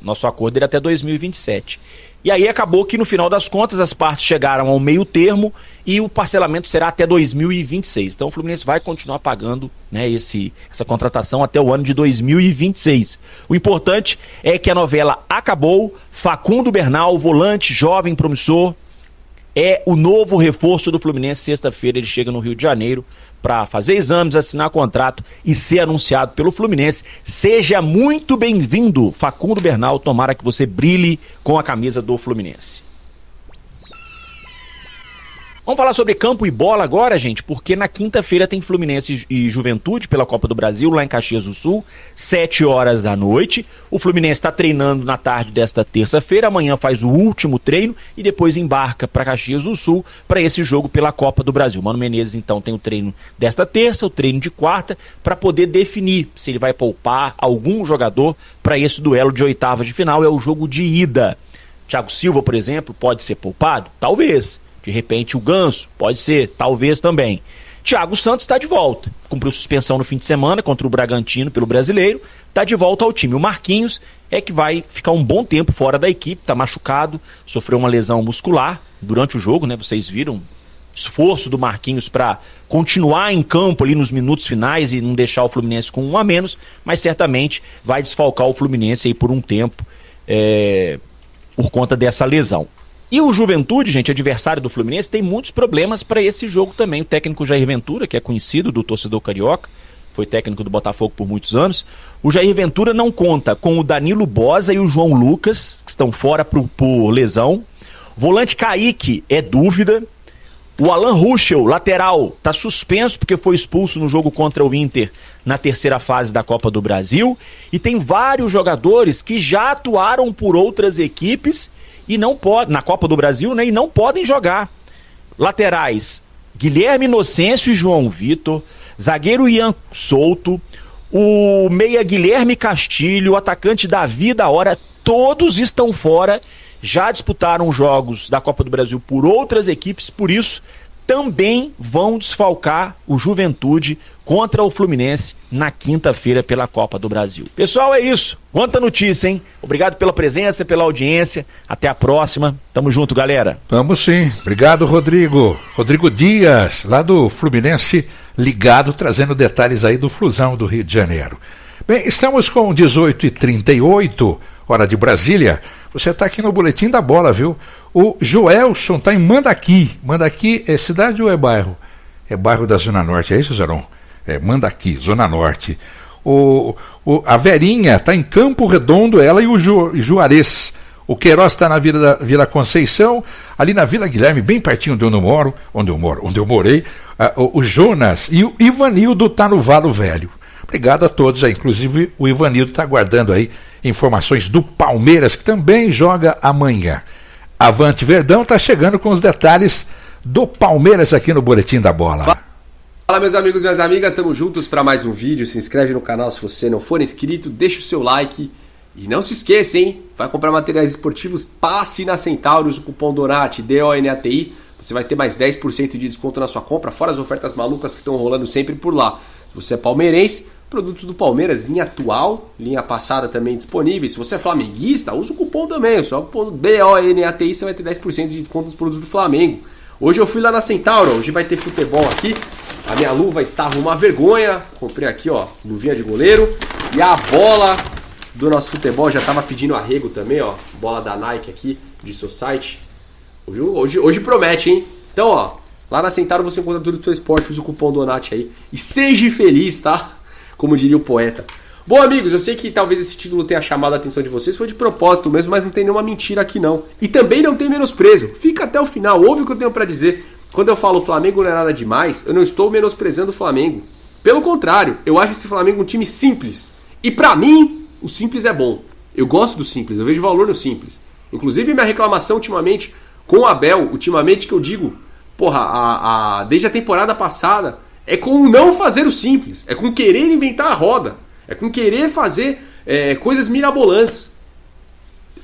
nosso acordo era até 2027. E aí acabou que no final das contas as partes chegaram ao meio termo e o parcelamento será até 2026. Então o Fluminense vai continuar pagando, né, essa contratação até o ano de 2026. O importante é que a novela acabou. Facundo Bernal, volante, jovem, promissor, é o novo reforço do Fluminense. Sexta-feira ele chega no Rio de Janeiro para fazer exames, assinar contrato e ser anunciado pelo Fluminense. Seja muito bem-vindo, Facundo Bernal. Tomara que você brilhe com a camisa do Fluminense. Vamos falar sobre campo e bola agora, gente, porque na quinta-feira tem Fluminense e Juventude pela Copa do Brasil, lá em Caxias do Sul, 7h da noite. O Fluminense está treinando na tarde desta terça-feira, amanhã faz o último treino e depois embarca para Caxias do Sul para esse jogo pela Copa do Brasil. Mano Menezes, então, tem o treino desta terça, o treino de quarta, para poder definir se ele vai poupar algum jogador para esse duelo de oitavas de final. É o jogo de ida. Thiago Silva, por exemplo, pode ser poupado? Talvez. De repente o Ganso, pode ser, talvez também. Thiago Santos está de volta, cumpriu suspensão no fim de semana contra o Bragantino pelo Brasileiro, está de volta ao time. O Marquinhos é que vai ficar um bom tempo fora da equipe, está machucado, sofreu uma lesão muscular durante o jogo, né? Vocês viram o esforço do Marquinhos para continuar em campo ali nos minutos finais e não deixar o Fluminense com um a menos, mas certamente vai desfalcar o Fluminense aí por um tempo por conta dessa lesão. E o Juventude, gente, adversário do Fluminense, tem muitos problemas para esse jogo também. O técnico Jair Ventura, que é conhecido do torcedor carioca, foi técnico do Botafogo por muitos anos. O Jair Ventura não conta com o Danilo Boza e o João Lucas, que estão fora por lesão. Volante Kaique é dúvida. O Alan Ruschel, lateral, está suspenso porque foi expulso no jogo contra o Inter na terceira fase da Copa do Brasil. E tem vários jogadores que já atuaram por outras equipes e não podem, na Copa do Brasil, né, e não podem jogar. Laterais, Guilherme Inocêncio e João Vitor, zagueiro Ian Souto, o meia Guilherme Castilho, o atacante Davi da Hora, todos estão fora, já disputaram jogos da Copa do Brasil por outras equipes, por isso também vão desfalcar o Juventude contra o Fluminense na quinta-feira pela Copa do Brasil. Pessoal, é isso. Quanta notícia, hein? Obrigado pela presença, pela audiência. Até a próxima. Tamo junto, galera. Vamos sim. Obrigado, Rodrigo. Rodrigo Dias, lá do Fluminense, ligado, trazendo detalhes aí do Flusão do Rio de Janeiro. Bem, estamos com 18h38, hora de Brasília. Você está aqui no Boletim da Bola, viu? O Joelson está em Mandaqui. Mandaqui é cidade ou é bairro? É bairro da Zona Norte, é isso, Zeron? É Mandaqui, Zona Norte. A Verinha está em Campo Redondo, ela e o Juarez. O Queiroz está na Vila Conceição, ali na Vila Guilherme, bem pertinho de onde eu morei. O Jonas e o Ivanildo está no Valo Velho. Obrigado a todos aí, inclusive o Ivanildo está aguardando aí informações do Palmeiras, que também joga amanhã. Avante Verdão está chegando com os detalhes do Palmeiras aqui no Boletim da Bola. Fala, meus amigos e minhas amigas, estamos juntos para mais um vídeo. Se inscreve no canal se você não for inscrito, deixa o seu like e não se esqueça, hein? Vai comprar materiais esportivos, passe na Centauros, o cupom DONATI, DONATI, você vai ter mais 10% de desconto na sua compra, fora as ofertas malucas que estão rolando sempre por lá. Se você é palmeirense, produtos do Palmeiras, linha atual, linha passada também disponíveis. Se você é flamenguista, usa o cupom também, só o cupom DONATI, você vai ter 10% de desconto nos produtos do Flamengo. Hoje eu fui lá na Centauro, hoje vai ter futebol aqui. A minha luva estava uma vergonha, comprei aqui, ó, luvinha de goleiro. E a bola do nosso futebol já estava pedindo arrego também, ó, bola da Nike aqui, de Society. Hoje promete, hein? Então, ó, lá na Centauro você encontra tudo do seu esporte, usa o cupom DONATI aí. E seja feliz, tá? Como diria o poeta. Bom, amigos, eu sei que talvez esse título tenha chamado a atenção de vocês, foi de propósito mesmo, mas não tem nenhuma mentira aqui não. E também não tem menosprezo. Fica até o final, ouve o que eu tenho pra dizer. Quando eu falo Flamengo não é nada demais, eu não estou menosprezando o Flamengo. Pelo contrário, eu acho esse Flamengo um time simples. E pra mim, o simples é bom. Eu gosto do simples, eu vejo valor no simples. Inclusive, minha reclamação ultimamente com o Abel, ultimamente que eu digo, porra, desde a temporada passada, é com não fazer o simples, é com querer inventar a roda, é com querer fazer coisas mirabolantes.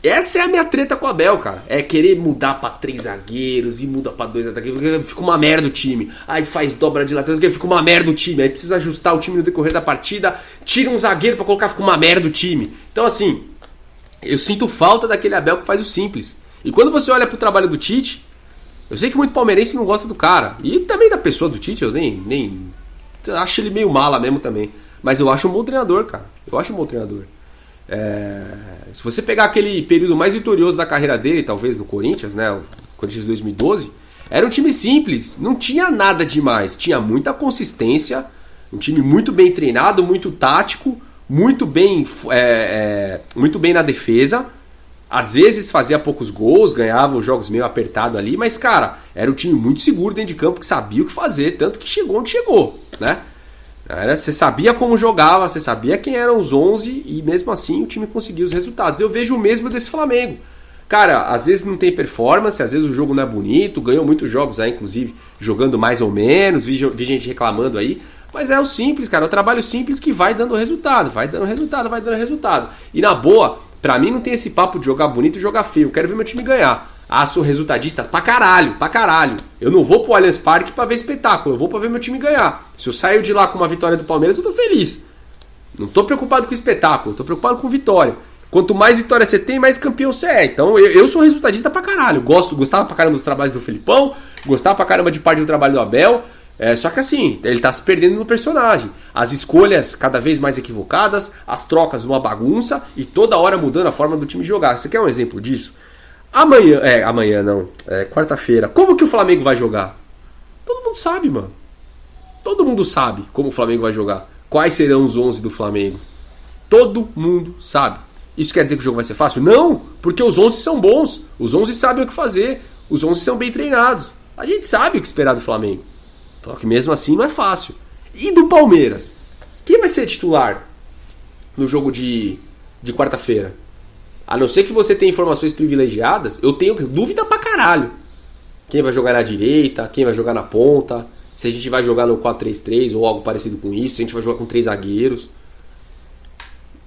Essa é a minha treta com o Abel, cara. É querer mudar pra 3 zagueiros e muda pra 2 atacantes, porque fica uma merda o time. Aí faz dobra de laterais, porque fica uma merda o time. Aí precisa ajustar o time no decorrer da partida, tira um zagueiro pra colocar, fica uma merda o time. Então assim, eu sinto falta daquele Abel que faz o simples. E quando você olha pro trabalho do Tite, eu sei que muito palmeirense não gosta do cara. E também da pessoa do Tite, eu nem acho ele meio mala mesmo também. Mas eu acho um bom treinador, cara. Eu acho um bom treinador. Se você pegar aquele período mais vitorioso da carreira dele, talvez no Corinthians, né, o Corinthians de 2012, era um time simples, não tinha nada demais, tinha muita consistência, um time muito bem treinado, muito tático, muito bem na defesa, às vezes fazia poucos gols, ganhava os jogos meio apertado ali, mas cara, era um time muito seguro dentro de campo, que sabia o que fazer, tanto que chegou onde chegou, né? Você sabia como jogava, você sabia quem eram os 11 e mesmo assim o time conseguiu os resultados. Eu vejo o mesmo desse Flamengo. Cara, às vezes não tem performance, às vezes o jogo não é bonito, ganhou muitos jogos aí, inclusive, jogando mais ou menos, vi gente reclamando aí, mas é o simples, cara, é o trabalho simples que vai dando resultado, vai dando resultado. E na boa, pra mim não tem esse papo de jogar bonito e jogar feio, eu quero ver meu time ganhar. Sou resultadista pra caralho. Eu não vou pro Allianz Parque pra ver espetáculo, eu vou pra ver meu time ganhar. Se eu saio de lá com uma vitória do Palmeiras, eu tô feliz. Não tô preocupado com espetáculo, tô preocupado com vitória. Quanto mais vitória você tem, mais campeão você é. Então eu sou resultadista pra caralho. Gostava pra caramba dos trabalhos do Felipão, gostava pra caramba de parte do trabalho do Abel. Só que assim, ele tá se perdendo no personagem. As escolhas cada vez mais equivocadas, as trocas uma bagunça e toda hora mudando a forma do time jogar. Você quer um exemplo disso? Quarta-feira. Como que o Flamengo vai jogar? Todo mundo sabe, mano. Todo mundo sabe como o Flamengo vai jogar. Quais serão os 11 do Flamengo? Todo mundo sabe. Isso quer dizer que o jogo vai ser fácil? Não, porque os 11 são bons. Os 11 sabem o que fazer. Os 11 são bem treinados. A gente sabe o que esperar do Flamengo. Só que mesmo assim não é fácil. E do Palmeiras? Quem vai ser titular no jogo de quarta-feira? A não ser que você tenha informações privilegiadas, eu tenho dúvida pra caralho. Quem vai jogar na direita, quem vai jogar na ponta, se a gente vai jogar no 4-3-3 ou algo parecido com isso, se a gente vai jogar com 3 zagueiros.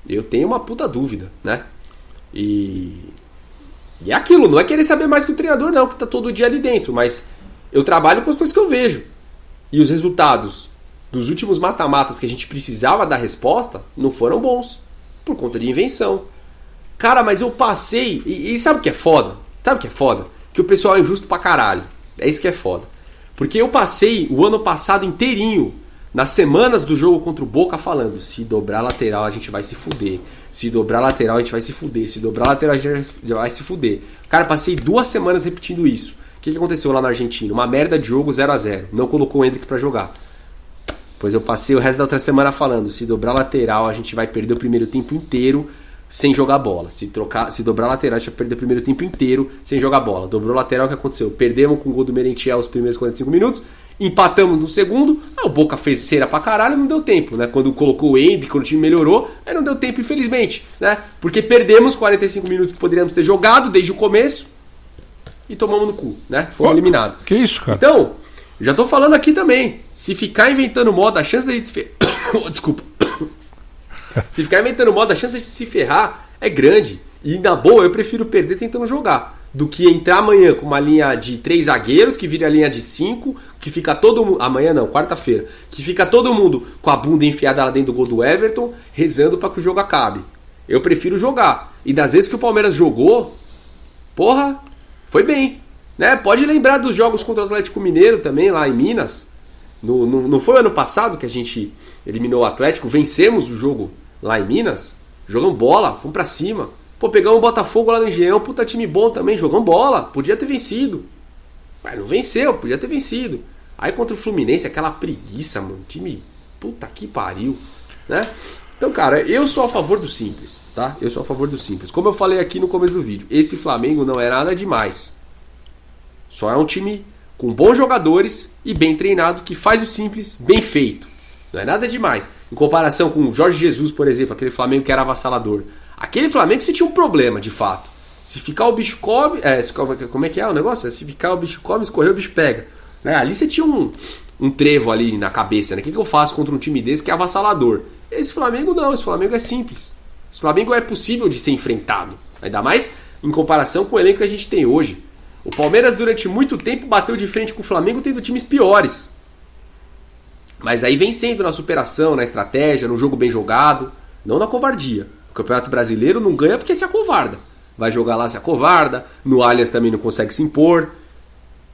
Eu tenho uma puta dúvida, né? E é aquilo, não é querer saber mais que o treinador não, que tá todo dia ali dentro, mas eu trabalho com as coisas que eu vejo. E os resultados dos últimos mata-matas que a gente precisava dar resposta não foram bons, por conta de invenção. Cara, mas eu passei... E sabe o que é foda? Que o pessoal é injusto pra caralho. É isso que é foda. Porque eu passei o ano passado inteirinho, nas semanas do jogo contra o Boca, falando: se dobrar lateral a gente vai se fuder. Se dobrar lateral a gente vai se fuder. Se dobrar lateral a gente vai se fuder. Cara, passei 2 semanas repetindo isso. O que aconteceu lá na Argentina? Uma merda de jogo 0-0. Não colocou o Endrick pra jogar. Pois eu passei o resto da outra semana falando: se dobrar lateral a gente vai perder o primeiro tempo inteiro sem jogar bola. Se dobrar lateral, a gente vai perder o primeiro tempo inteiro sem jogar bola. Dobrou lateral, o que aconteceu? Perdemos com o gol do Merentiel os primeiros 45 minutos, empatamos no segundo, o Boca fez cera pra caralho, não deu tempo, né? Quando colocou o Endrick, quando o time melhorou, aí não deu tempo, infelizmente, né? Porque perdemos 45 minutos que poderíamos ter jogado desde o começo e tomamos no cu, né? Fomos eliminados. Que isso, cara? Então, já tô falando aqui também, se ficar inventando moda, a chance da gente se desculpa. Se ficar inventando moda, a chance de se ferrar é grande. E na boa, eu prefiro perder tentando jogar do que entrar amanhã com uma linha de 3 zagueiros, que vira a linha de 5, que fica todo mundo... Amanhã não, quarta-feira. Que fica todo mundo com a bunda enfiada lá dentro do gol do Everton, rezando para que o jogo acabe. Eu prefiro jogar. E das vezes que o Palmeiras jogou, porra, foi bem, né? Pode lembrar dos jogos contra o Atlético Mineiro também, lá em Minas. Não foi ano passado que a gente eliminou o Atlético, vencemos o jogo lá em Minas, jogamos bola, fomos pra cima. Pô, pegamos o Botafogo lá no Engenhão, puta time bom também, jogamos bola, podia ter vencido. Mas não venceu, podia ter vencido. Aí contra o Fluminense, aquela preguiça, mano, time, puta que pariu, né? Então, cara, eu sou a favor do simples, tá? Eu sou a favor do simples. Como eu falei aqui no começo do vídeo, esse Flamengo não é nada demais. Só é um time com bons jogadores e bem treinado, que faz o simples bem feito. Não é nada demais. Em comparação com o Jorge Jesus, por exemplo, aquele Flamengo que era avassalador. Aquele Flamengo você tinha um problema, de fato. Se ficar o bicho come... como é que é o negócio? Se ficar o bicho come, escorrer o bicho pega. Né? Ali você tinha um trevo ali na cabeça. Né? O que eu faço contra um time desse que é avassalador? Esse Flamengo não, esse Flamengo é simples. Esse Flamengo é possível de ser enfrentado, ainda mais em comparação com o elenco que a gente tem hoje. O Palmeiras durante muito tempo bateu de frente com o Flamengo tendo times piores. Mas aí vencendo na superação, na estratégia, no jogo bem jogado, não na covardia. O Campeonato Brasileiro não ganha porque se acovarda. Vai jogar lá, se acovarda. No Allianz também não consegue se impor.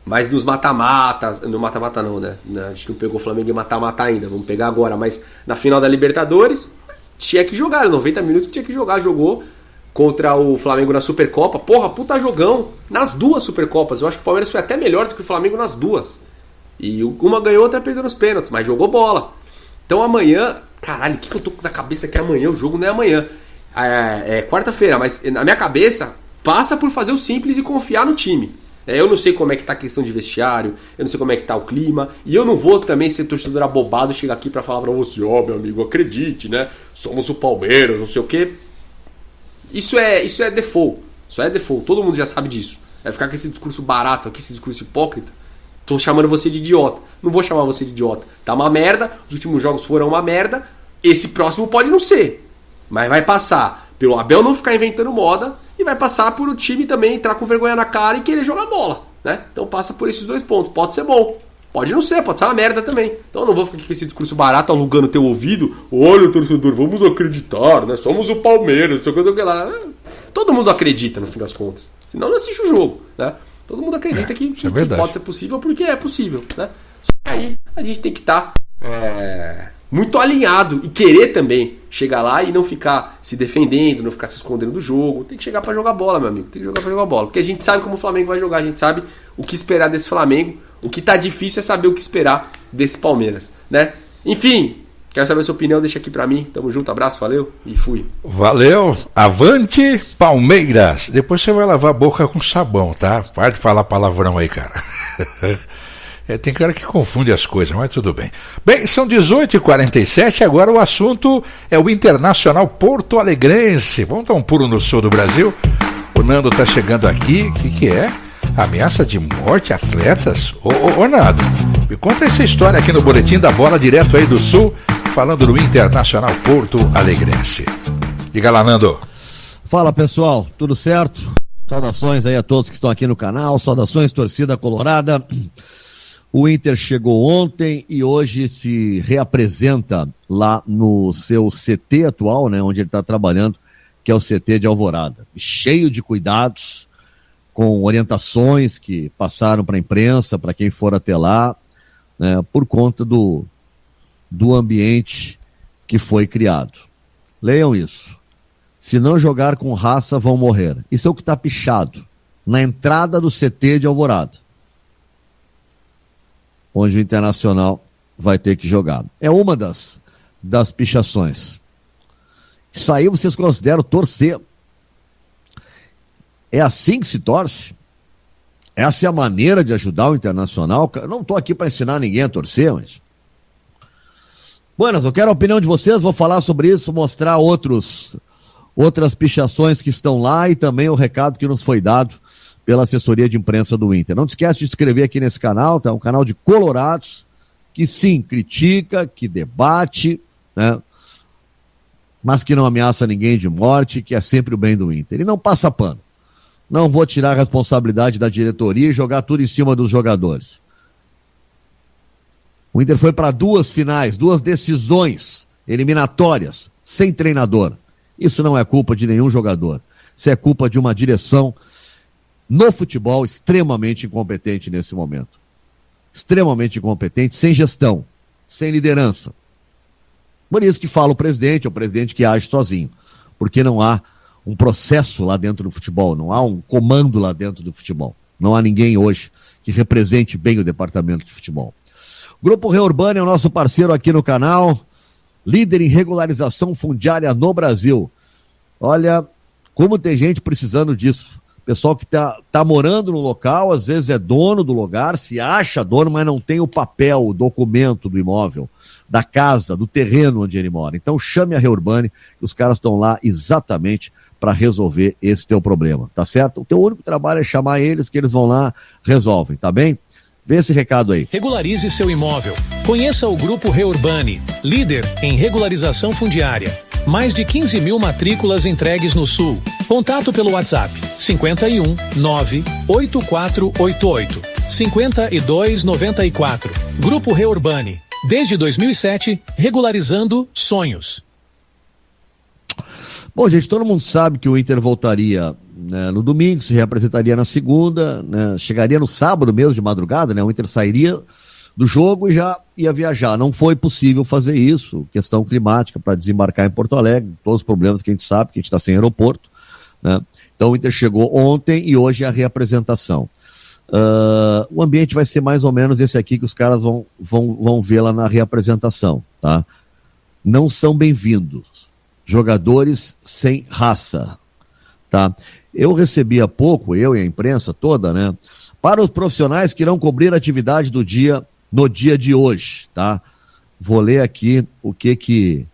Mas nos mata-matas... No mata-mata não, né? A gente não pegou o Flamengo em mata-mata ainda. Vamos pegar agora. Mas na final da Libertadores, tinha que jogar. 90 minutos tinha que jogar. Jogou contra o Flamengo na Supercopa. Porra, puta jogão. Nas duas Supercopas. Eu acho que o Palmeiras foi até melhor do que o Flamengo nas duas. E uma ganhou, outra perdeu nos pênaltis. Mas jogou bola. Então amanhã... Caralho, o que eu tô na cabeça que é amanhã? O jogo não é amanhã. É quarta-feira. Mas na minha cabeça, passa por fazer o simples e confiar no time. Eu não sei como é que tá a questão de vestiário, eu não sei como é que tá o clima, e eu não vou também ser torcedor abobado e chegar aqui pra falar pra você, meu amigo, acredite, né? Somos o Palmeiras, não sei o quê. Isso é default. Isso é default, todo mundo já sabe disso. Vai ficar com esse discurso barato aqui, esse discurso hipócrita. Tô chamando você de idiota. Não vou chamar você de idiota. Tá uma merda, os últimos jogos foram uma merda, esse próximo pode não ser. Mas vai passar pelo Abel não ficar inventando moda e vai passar por o time também entrar com vergonha na cara e querer jogar bola, né? Então passa por esses dois pontos. Pode ser bom, pode não ser, pode ser uma merda também. Então eu não vou ficar aqui com esse discurso barato alugando teu ouvido. Olha, torcedor, vamos acreditar, né? Somos o Palmeiras, não sei o que lá. Todo mundo acredita, no fim das contas. Senão não assiste o jogo, né? Todo mundo acredita que pode ser possível porque é possível, né? Só que aí a gente tem que estar muito alinhado e querer também chegar lá e não ficar se defendendo, não ficar se escondendo do jogo. Tem que chegar pra jogar bola, meu amigo. Tem que jogar pra jogar bola. Porque a gente sabe como o Flamengo vai jogar, a gente sabe o que esperar desse Flamengo. O que tá difícil é saber o que esperar desse Palmeiras, né? Enfim, quero saber a sua opinião, deixa aqui pra mim. Tamo junto, abraço, valeu e fui. Valeu, avante Palmeiras. Depois você vai lavar a boca com sabão, tá? Para de falar palavrão aí, cara. Tem cara que confunde as coisas, mas tudo bem. Bem, são 18h47, agora o assunto é o Internacional Porto Alegrense. Vamos dar um pulo no sul do Brasil. O Nando tá chegando aqui. O que é? Ameaça de morte a atletas? Ô Nando, me conta essa história aqui no Boletim da Bola, direto aí do sul, falando do Internacional Porto Alegrense. Diga lá, Nando. Fala, pessoal, tudo certo? Saudações aí a todos que estão aqui no canal, saudações torcida colorada. O Inter chegou ontem e hoje se reapresenta lá no seu CT atual, né, onde ele está trabalhando, que é o CT de Alvorada. Cheio de cuidados, com orientações que passaram para a imprensa, para quem for até lá, né, por conta do ambiente que foi criado. Leiam isso. Se não jogar com raça, vão morrer. Isso é o que está pichado na entrada do CT de Alvorada, onde o Internacional vai ter que jogar. É uma das pichações. Isso aí vocês consideram torcer. É assim que se torce? Essa é a maneira de ajudar o Internacional? Eu não estou aqui para ensinar ninguém a torcer, mas... Buenas, eu quero a opinião de vocês, vou falar sobre isso, mostrar outras pichações que estão lá e também o recado que nos foi dado pela assessoria de imprensa do Inter. Não te esquece de se inscrever aqui nesse canal, tá? Um canal de colorados, que sim, critica, que debate, né? Mas que não ameaça ninguém de morte, que é sempre o bem do Inter. E não passa pano. Não vou tirar a responsabilidade da diretoria e jogar tudo em cima dos jogadores. O Inter foi para 2 finais, 2 decisões eliminatórias, sem treinador. Isso não é culpa de nenhum jogador. Isso é culpa de uma direção no futebol extremamente incompetente nesse momento. Extremamente incompetente, sem gestão, sem liderança. Por isso que fala o presidente, é o presidente que age sozinho. Porque não há um processo lá dentro do futebol, não há um comando lá dentro do futebol. Não há ninguém hoje que represente bem o departamento de futebol. O Grupo Reurbani é o nosso parceiro aqui no canal, líder em regularização fundiária no Brasil. Olha, como tem gente precisando disso. Pessoal que tá morando no local, às vezes é dono do lugar, se acha dono, mas não tem o papel, o documento do imóvel, da casa, do terreno onde ele mora. Então chame a Reurbani, que os caras estão lá exatamente para resolver esse teu problema, tá certo? O teu único trabalho é chamar eles, que eles vão lá, resolvem, tá bem? Vê esse recado aí. Regularize seu imóvel. Conheça o Grupo Reurbani, líder em regularização fundiária. Mais de 15 mil matrículas entregues no Sul. Contato pelo WhatsApp 51 98488 5294. Grupo Reurbani. Desde 2007, regularizando sonhos. Bom, gente, todo mundo sabe que o Inter voltaria, né, no domingo, se reapresentaria na segunda, né, chegaria no sábado mesmo de madrugada, né, o Inter sairia do jogo e já ia viajar. Não foi possível fazer isso, questão climática, para desembarcar em Porto Alegre, todos os problemas que a gente sabe, que a gente está sem aeroporto, né? Então o Inter chegou ontem e hoje é a reapresentação. O ambiente vai ser mais ou menos esse aqui que os caras vão ver lá na reapresentação, tá? Não são bem-vindos jogadores sem raça, tá? Eu recebi há pouco, eu e a imprensa toda, né? Para os profissionais que irão cobrir a atividade do dia, no dia de hoje, tá? Vou ler aqui o que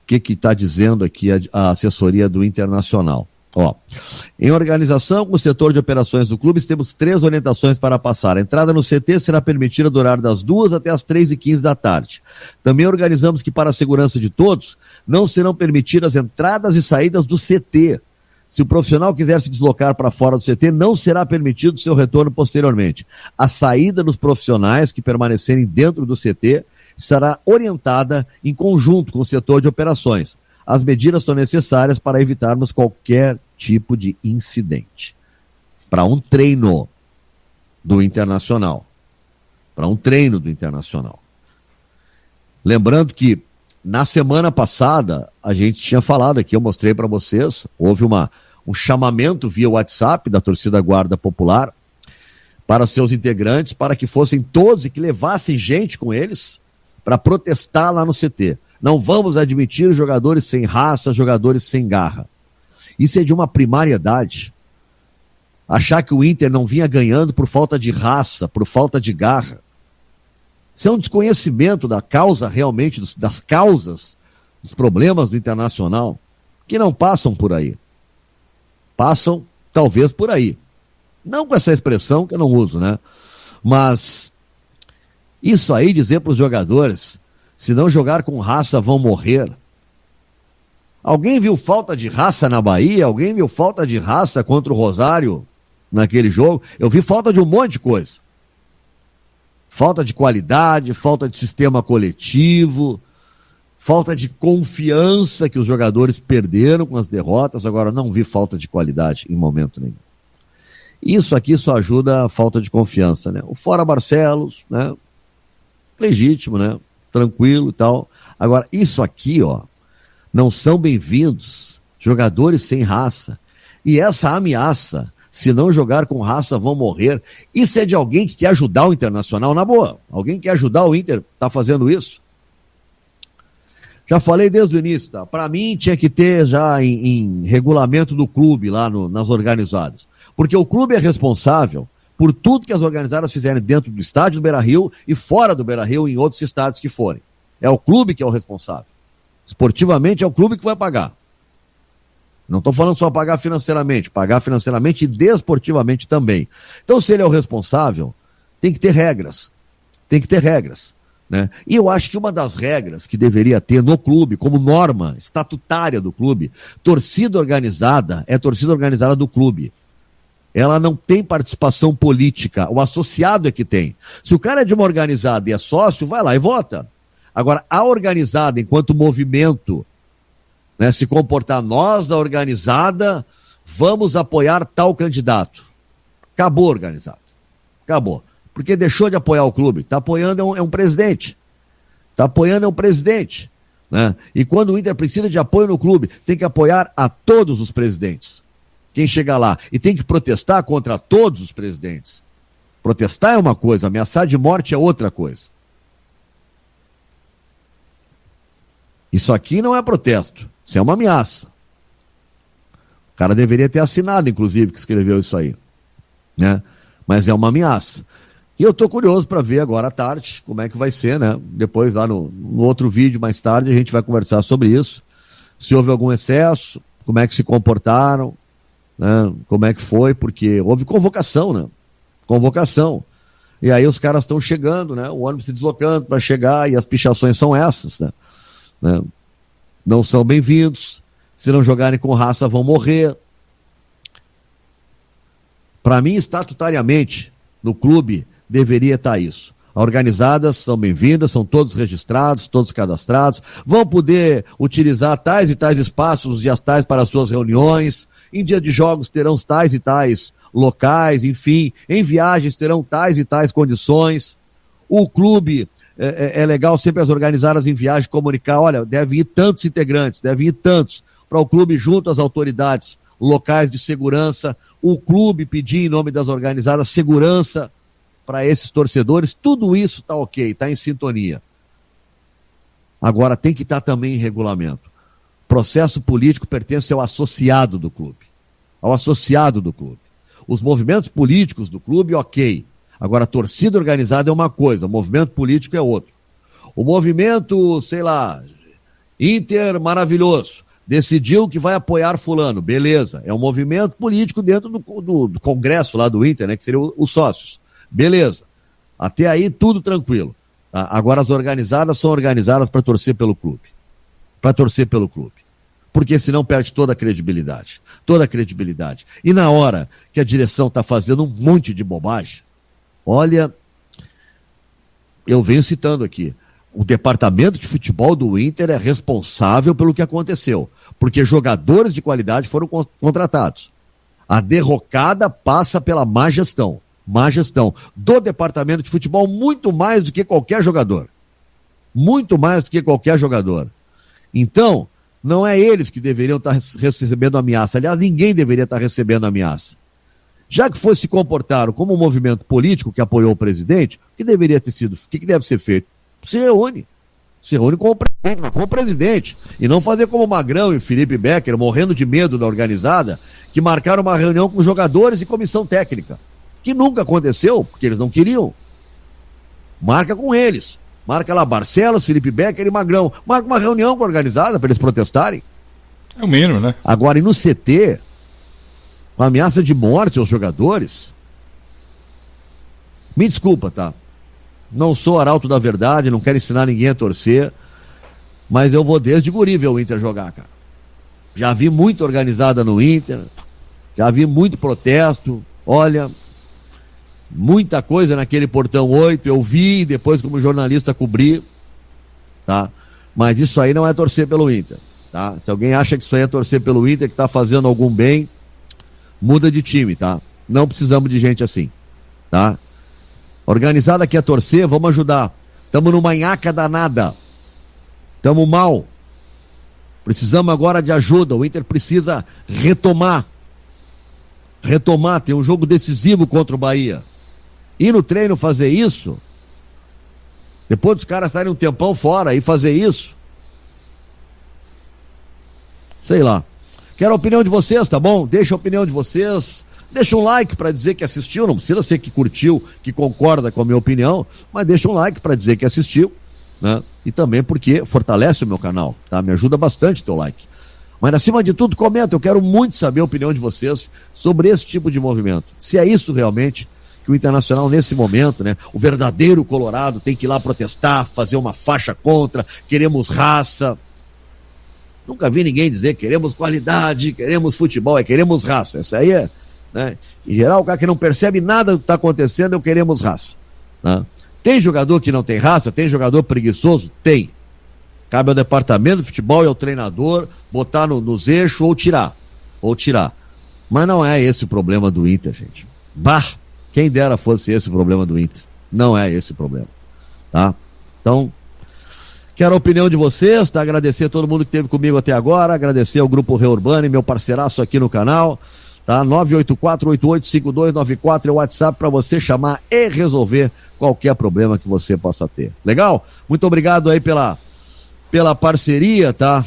está dizendo aqui a assessoria do Internacional. Ó, em organização com o setor de operações do clube, temos 3 orientações para passar. A entrada no CT será permitida do horário das 2 até as 3h15 da tarde. Também organizamos que, para a segurança de todos, não serão permitidas entradas e saídas do CT. Se o profissional quiser se deslocar para fora do CT, não será permitido seu retorno posteriormente. A saída dos profissionais que permanecerem dentro do CT será orientada em conjunto com o setor de operações. As medidas são necessárias para evitarmos qualquer tipo de incidente. Para um treino do Internacional. Lembrando que na semana passada, a gente tinha falado aqui, eu mostrei para vocês, houve um chamamento via WhatsApp da torcida Guarda Popular para seus integrantes, para que fossem todos e que levassem gente com eles para protestar lá no CT. Não vamos admitir jogadores sem raça, jogadores sem garra. Isso é de uma primariedade. Achar que o Inter não vinha ganhando por falta de raça, por falta de garra. Isso é um desconhecimento da causa realmente, das causas dos problemas do Internacional, que não passam por aí. Passam, talvez, por aí. Não com essa expressão que eu não uso, né? Mas isso aí, dizer para os jogadores, se não jogar com raça, vão morrer. Alguém viu falta de raça na Bahia? Alguém viu falta de raça contra o Rosário naquele jogo? Eu vi falta de um monte de coisa. Falta de qualidade, falta de sistema coletivo, falta de confiança que os jogadores perderam com as derrotas. Agora, não vi falta de qualidade em momento nenhum. Isso aqui só ajuda a falta de confiança, né? O fora Barcelos, né? Legítimo, né? Tranquilo e tal. Agora, isso aqui, ó, não são bem-vindos jogadores sem raça. E essa ameaça, se não jogar com raça, vão morrer. Isso é de alguém que quer ajudar o Internacional, na boa. Alguém que quer ajudar o Inter, tá fazendo isso? Já falei desde o início, tá? Para mim, tinha que ter já em regulamento do clube lá nas organizadas. Porque o clube é responsável por tudo que as organizadas fizerem dentro do estádio do Beira-Rio e fora do Beira-Rio em outros estádios que forem. É o clube que é o responsável. Esportivamente é o clube que vai pagar. Não estou falando só pagar financeiramente e desportivamente também. Então, se ele é o responsável, tem que ter regras. Né? E eu acho que uma das regras que deveria ter no clube, como norma estatutária do clube, torcida organizada é torcida organizada do clube. Ela não tem participação política, o associado é que tem. Se o cara é de uma organizada e é sócio, vai lá e vota. Agora, a organizada, enquanto movimento, né, se comportar, nós da organizada vamos apoiar tal candidato. Acabou organizado. Acabou. Porque deixou de apoiar o clube. Está apoiando é um presidente. Né? E quando o Inter precisa de apoio no clube, tem que apoiar a todos os presidentes. Quem chega lá e tem que protestar contra todos os presidentes. Protestar é uma coisa, ameaçar de morte é outra coisa. Isso aqui não é protesto, isso é uma ameaça. O cara deveria ter assinado, inclusive, que escreveu isso aí, né? Mas é uma ameaça. E eu tô curioso para ver agora à tarde como é que vai ser, né? Depois lá no outro vídeo, mais tarde, a gente vai conversar sobre isso. Se houve algum excesso, como é que se comportaram, né? Como é que foi, porque houve convocação, né? E aí os caras estão chegando, né? O ônibus se deslocando para chegar e as pichações são essas, né? Não são bem-vindos. Se não jogarem com raça, vão morrer. Para mim, estatutariamente, no clube, deveria estar isso. Organizadas são bem-vindas, são todos registrados, todos cadastrados, vão poder utilizar tais e tais espaços, os dias tais para suas reuniões, em dia de jogos terão tais e tais locais, enfim, em viagens terão tais e tais condições. O clube, é legal sempre as organizadas em viagem comunicar, olha, deve ir tantos integrantes, deve ir tantos, para o clube junto às autoridades locais de segurança, o clube pedir em nome das organizadas segurança para esses torcedores, tudo isso está ok, está em sintonia. Agora tem que estar também em regulamento. Processo político pertence ao associado do clube. Ao associado do clube. Os movimentos políticos do clube, ok. Agora a torcida organizada é uma coisa, o movimento político é outro. O movimento, sei lá, Inter maravilhoso, decidiu que vai apoiar fulano, beleza. É um movimento político dentro do congresso lá do Inter, né, que seriam os sócios. Beleza, até aí tudo tranquilo. Tá? Agora as organizadas são organizadas para torcer pelo clube. Para torcer pelo clube. Porque senão perde toda a credibilidade. Toda a credibilidade. E na hora que a direção está fazendo um monte de bobagem, olha, eu venho citando aqui, o departamento de futebol do Inter é responsável pelo que aconteceu. Porque jogadores de qualidade foram contratados. A derrocada passa pela má gestão do departamento de futebol, muito mais do que qualquer jogador. Muito mais do que qualquer jogador. Então, não é eles que deveriam estar recebendo ameaça. Aliás, ninguém deveria estar recebendo ameaça. Já que fosse se comportaram como um movimento político que apoiou o presidente, o que deveria ter sido? O que deve ser feito? Se reúne com o presidente. E não fazer como o Magrão e o Felipe Becker, morrendo de medo da organizada, que marcaram uma reunião com jogadores e comissão técnica. Que nunca aconteceu, porque eles não queriam. Marca com eles. Marca lá Barcelos, Felipe Becker e Magrão. Marca uma reunião organizada para eles protestarem. É o mínimo, né? Agora, e no CT, com ameaça de morte aos jogadores, me desculpa, tá? Não sou arauto da verdade, não quero ensinar ninguém a torcer, mas eu vou desde guri ver o Inter jogar, cara. Já vi muito organizada no Inter, já vi muito protesto, olha, muita coisa naquele portão 8, eu vi, depois como jornalista cobri, tá? Mas isso aí não é torcer pelo Inter, tá? Se alguém acha que isso aí é torcer pelo Inter, que tá fazendo algum bem, muda de time, tá? Não precisamos de gente assim, tá? Organizada quer torcer, vamos ajudar. Estamos numa nhaca danada. Estamos mal. Precisamos agora de ajuda. O Inter precisa retomar. Tem um jogo decisivo contra o Bahia. Ir no treino fazer isso, depois dos caras estarem um tempão fora e fazer isso, sei lá. Quero a opinião de vocês, tá bom? Deixa a opinião de vocês. Deixa um like para dizer que assistiu, não precisa ser que curtiu, que concorda com a minha opinião, mas deixa um like para dizer que assistiu, né? E também porque fortalece o meu canal, tá? Me ajuda bastante o teu like. Mas acima de tudo, comenta, eu quero muito saber a opinião de vocês sobre esse tipo de movimento. Se é isso realmente que o Internacional nesse momento, né? O verdadeiro colorado tem que ir lá protestar, fazer uma faixa contra, queremos raça. Nunca vi ninguém dizer queremos qualidade, queremos futebol, queremos raça. Essa aí é, né? Em geral, o cara que não percebe nada do que está acontecendo, eu queremos raça, né? Tem jogador que não tem raça? Tem jogador preguiçoso? Tem. Cabe ao departamento de futebol e ao treinador botar nos eixos ou tirar. Mas não é esse o problema do Inter, gente. Bah, quem dera fosse esse o problema do Inter. Não é esse o problema, tá? Então, quero a opinião de vocês, tá? Agradecer a todo mundo que esteve comigo até agora, agradecer ao Grupo Reurbani, meu parceiraço aqui no canal, tá? 984-885294 é o WhatsApp para você chamar e resolver qualquer problema que você possa ter. Legal? Muito obrigado aí pela parceria, tá?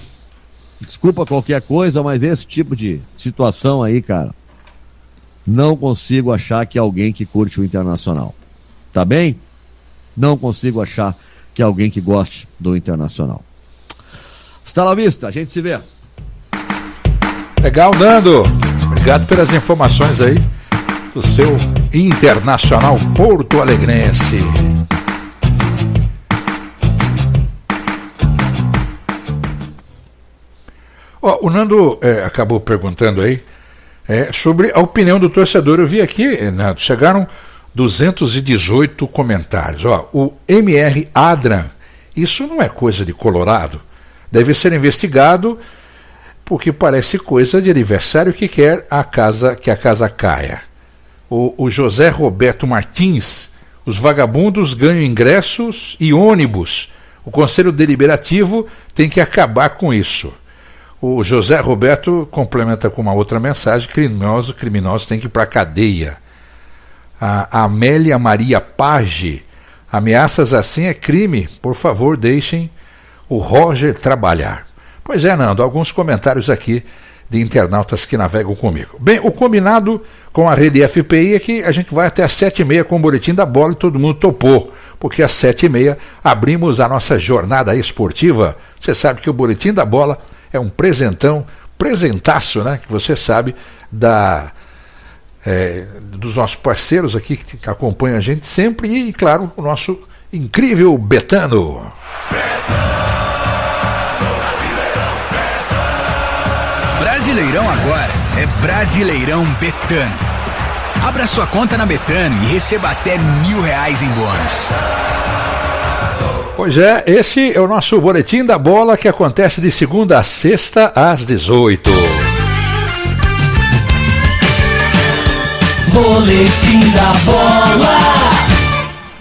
Desculpa qualquer coisa, mas esse tipo de situação aí, cara, não consigo achar que alguém que curte o Internacional. Tá bem? Não consigo achar que alguém que goste do Internacional. Está lá vista, a gente se vê. Legal, Nando. Obrigado pelas informações aí do seu Internacional Porto Alegrense. O Nando acabou perguntando aí sobre a opinião do torcedor. Eu vi aqui, Nando, chegaram 218 comentários. O MR Adran, isso não é coisa de Colorado, deve ser investigado, porque parece coisa de adversário que quer que a casa caia. O José Roberto Martins, os vagabundos ganham ingressos e ônibus. O Conselho Deliberativo tem que acabar com isso. O José Roberto complementa com uma outra mensagem: criminoso tem que ir para a cadeia. A Amélia Maria Page: ameaças assim é crime, por favor deixem o Roger trabalhar. Pois é, Nando, alguns comentários aqui de internautas que navegam comigo. Bem, o combinado com a rede FPI é que a gente vai até às 7h30 com o Boletim da Bola, e todo mundo topou, porque às 7h30 abrimos a nossa jornada esportiva. Você sabe que o Boletim da Bola é um presentaço, né? Que você sabe dos nossos parceiros aqui que acompanham a gente sempre, e, claro, o nosso incrível Betano. Brasileirão agora é Brasileirão Betano. Abra sua conta na Betano e receba até R$1.000 em bônus. Pois é, esse é o nosso Boletim da Bola, que acontece de segunda a sexta às 18h. Boletim da Bola.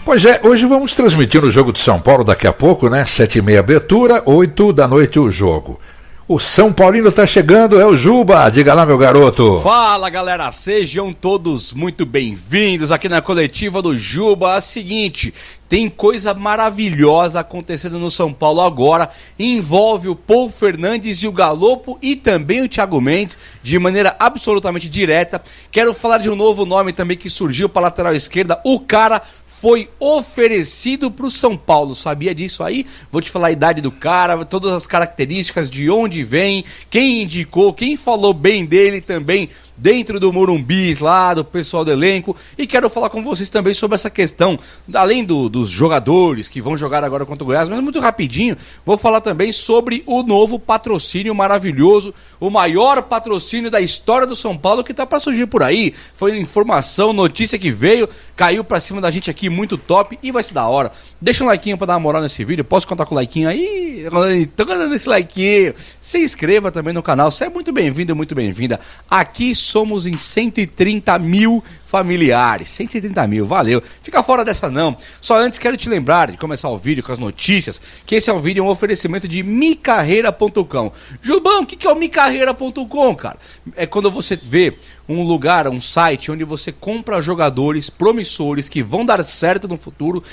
Pois é, hoje vamos transmitir o jogo de São Paulo daqui a pouco, né? 7h30 abertura, 8h o jogo. O São Paulino tá chegando, é o Juba. Diga lá, meu garoto. Fala, galera, sejam todos muito bem-vindos aqui na coletiva do Juba. É o seguinte, tem coisa maravilhosa acontecendo no São Paulo agora. Envolve o Paul Fernandes e o Galopo e também o Thiago Mendes de maneira absolutamente direta. Quero falar de um novo nome também que surgiu para a lateral esquerda. O cara foi oferecido para o São Paulo. Sabia disso aí? Vou te falar a idade do cara, todas as características, de onde vem, quem indicou, quem falou bem dele também dentro do Morumbis lá, do pessoal do elenco. E quero falar com vocês também sobre essa questão, além dos jogadores que vão jogar agora contra o Goiás, mas muito rapidinho, vou falar também sobre o novo patrocínio maravilhoso, o maior patrocínio da história do São Paulo, que tá para surgir por aí. Foi informação, notícia que veio, caiu pra cima da gente aqui, muito top, e vai ser da hora. Deixa um like pra dar uma moral nesse vídeo, posso contar com o like aí? Tô dando esse like. Se inscreva também no canal, você é muito bem-vindo, muito bem-vinda. Aqui somos em 130 mil familiares, 130 mil, valeu. Fica fora dessa não. Só antes quero te lembrar de começar o vídeo com as notícias, que esse é um vídeo, um oferecimento de micarreira.com. Jubão, o que é o micarreira.com, cara? É quando você vê um lugar, um site onde você compra jogadores promissores que vão dar certo no futuro,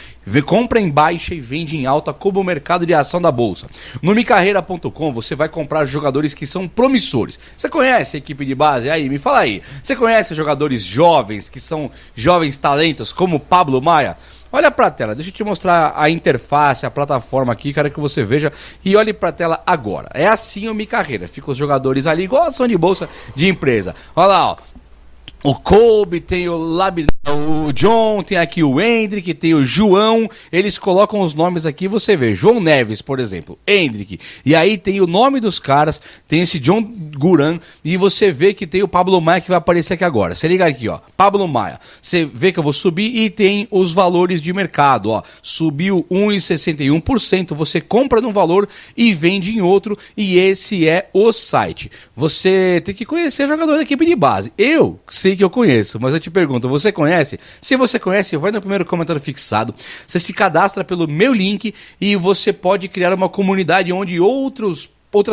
compra em baixa e vende em alta, como o mercado de ação da bolsa. No micarreira.com você vai comprar jogadores que são promissores. Você conhece a equipe de base? Aí, me fala aí. Você conhece jogadores jovens, que são jovens talentos, como Pablo Maia? Olha pra tela, deixa eu te mostrar a interface, a plataforma aqui, quero que você veja e olhe pra tela agora. É assim o Micarreira, ficam os jogadores ali, igual a ação de bolsa de empresa. Olha lá, ó. O Kobe, tem o John, tem aqui o Hendrick, tem o João, eles colocam os nomes aqui, você vê, João Neves, por exemplo, Hendrick, e aí tem o nome dos caras, tem esse John Guran, e você vê que tem o Pablo Maia que vai aparecer aqui agora. Você liga aqui, ó, Pablo Maia, você vê que eu vou subir e tem os valores de mercado, ó, subiu 1,61%, você compra num valor e vende em outro, e esse é o site. Você tem que conhecer jogador da equipe de base. Eu sei que eu conheço, mas eu te pergunto, você conhece? Se você conhece, vai no primeiro comentário fixado, você se cadastra pelo meu link e você pode criar uma comunidade onde outras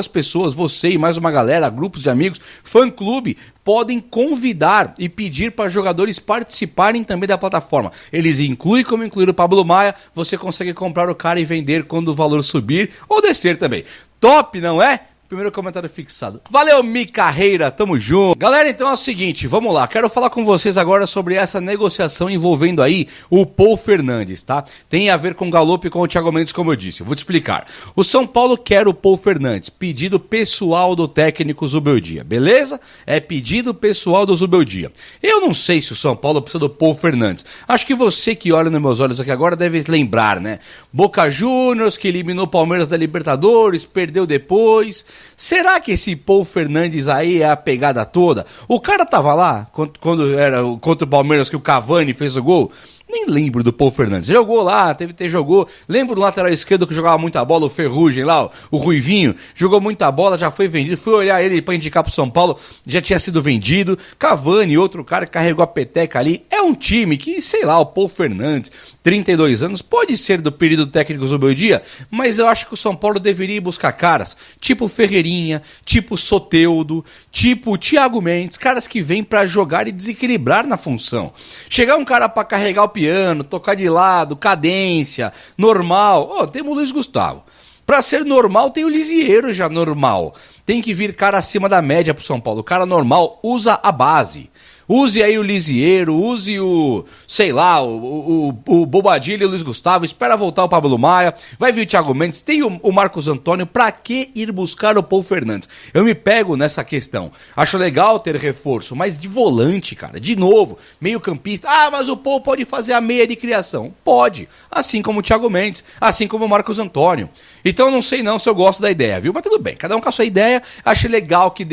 pessoas, você e mais uma galera, grupos de amigos, fã-clube, podem convidar e pedir para jogadores participarem também da plataforma. Eles incluem, como incluir o Pablo Maia, você consegue comprar o cara e vender quando o valor subir ou descer também. Top, não é? Primeiro comentário fixado. Valeu, Mi Carreira, tamo junto. Galera, então é o seguinte, vamos lá. Quero falar com vocês agora sobre essa negociação envolvendo aí o Paul Fernandes, tá? Tem a ver com o Galopo e com o Thiago Mendes, como eu disse. Eu vou te explicar. O São Paulo quer o Paul Fernandes. Pedido pessoal do técnico Zubeldia, beleza? É pedido pessoal do Zubeldia. Eu não sei se o São Paulo precisa do Paul Fernandes. Acho que você que olha nos meus olhos aqui agora deve lembrar, né? Boca Juniors, que eliminou o Palmeiras da Libertadores, perdeu depois. Será que esse Paul Fernandes aí é a pegada toda? O cara tava lá quando era contra o Palmeiras que o Cavani fez o gol? Nem lembro do Paul Fernandes. Jogou lá, jogou. Lembro do lateral esquerdo que jogava muita bola, o Ferrugem lá, o Ruivinho. Jogou muita bola, já foi vendido. Fui olhar ele pra indicar pro São Paulo, já tinha sido vendido. Cavani, outro cara que carregou a peteca ali. É um time que, sei lá, o Paul Fernandes, 32 anos, pode ser do período técnico Zubeldia, mas eu acho que o São Paulo deveria buscar caras tipo Ferreirinha, tipo Soteldo, tipo Thiago Mendes, caras que vêm pra jogar e desequilibrar na função. Chegar um cara pra carregar o piano, tocar de lado, cadência, normal. Temos o Luiz Gustavo. Pra ser normal, tem o Lisieiro já normal. Tem que vir cara acima da média pro São Paulo. O cara normal usa a base. Use aí o Lisieiro, use o, sei lá, o Bobadilha e o Luiz Gustavo, espera voltar o Pablo Maia, vai vir o Thiago Mendes, tem o Marcos Antônio, pra que ir buscar o Paul Fernandes? Eu me pego nessa questão, acho legal ter reforço, mas de volante, cara, de novo, meio campista, mas o Paul pode fazer a meia de criação, pode, assim como o Thiago Mendes, assim como o Marcos Antônio, então não sei não se eu gosto da ideia, viu, mas tudo bem, cada um com a sua ideia, achei legal que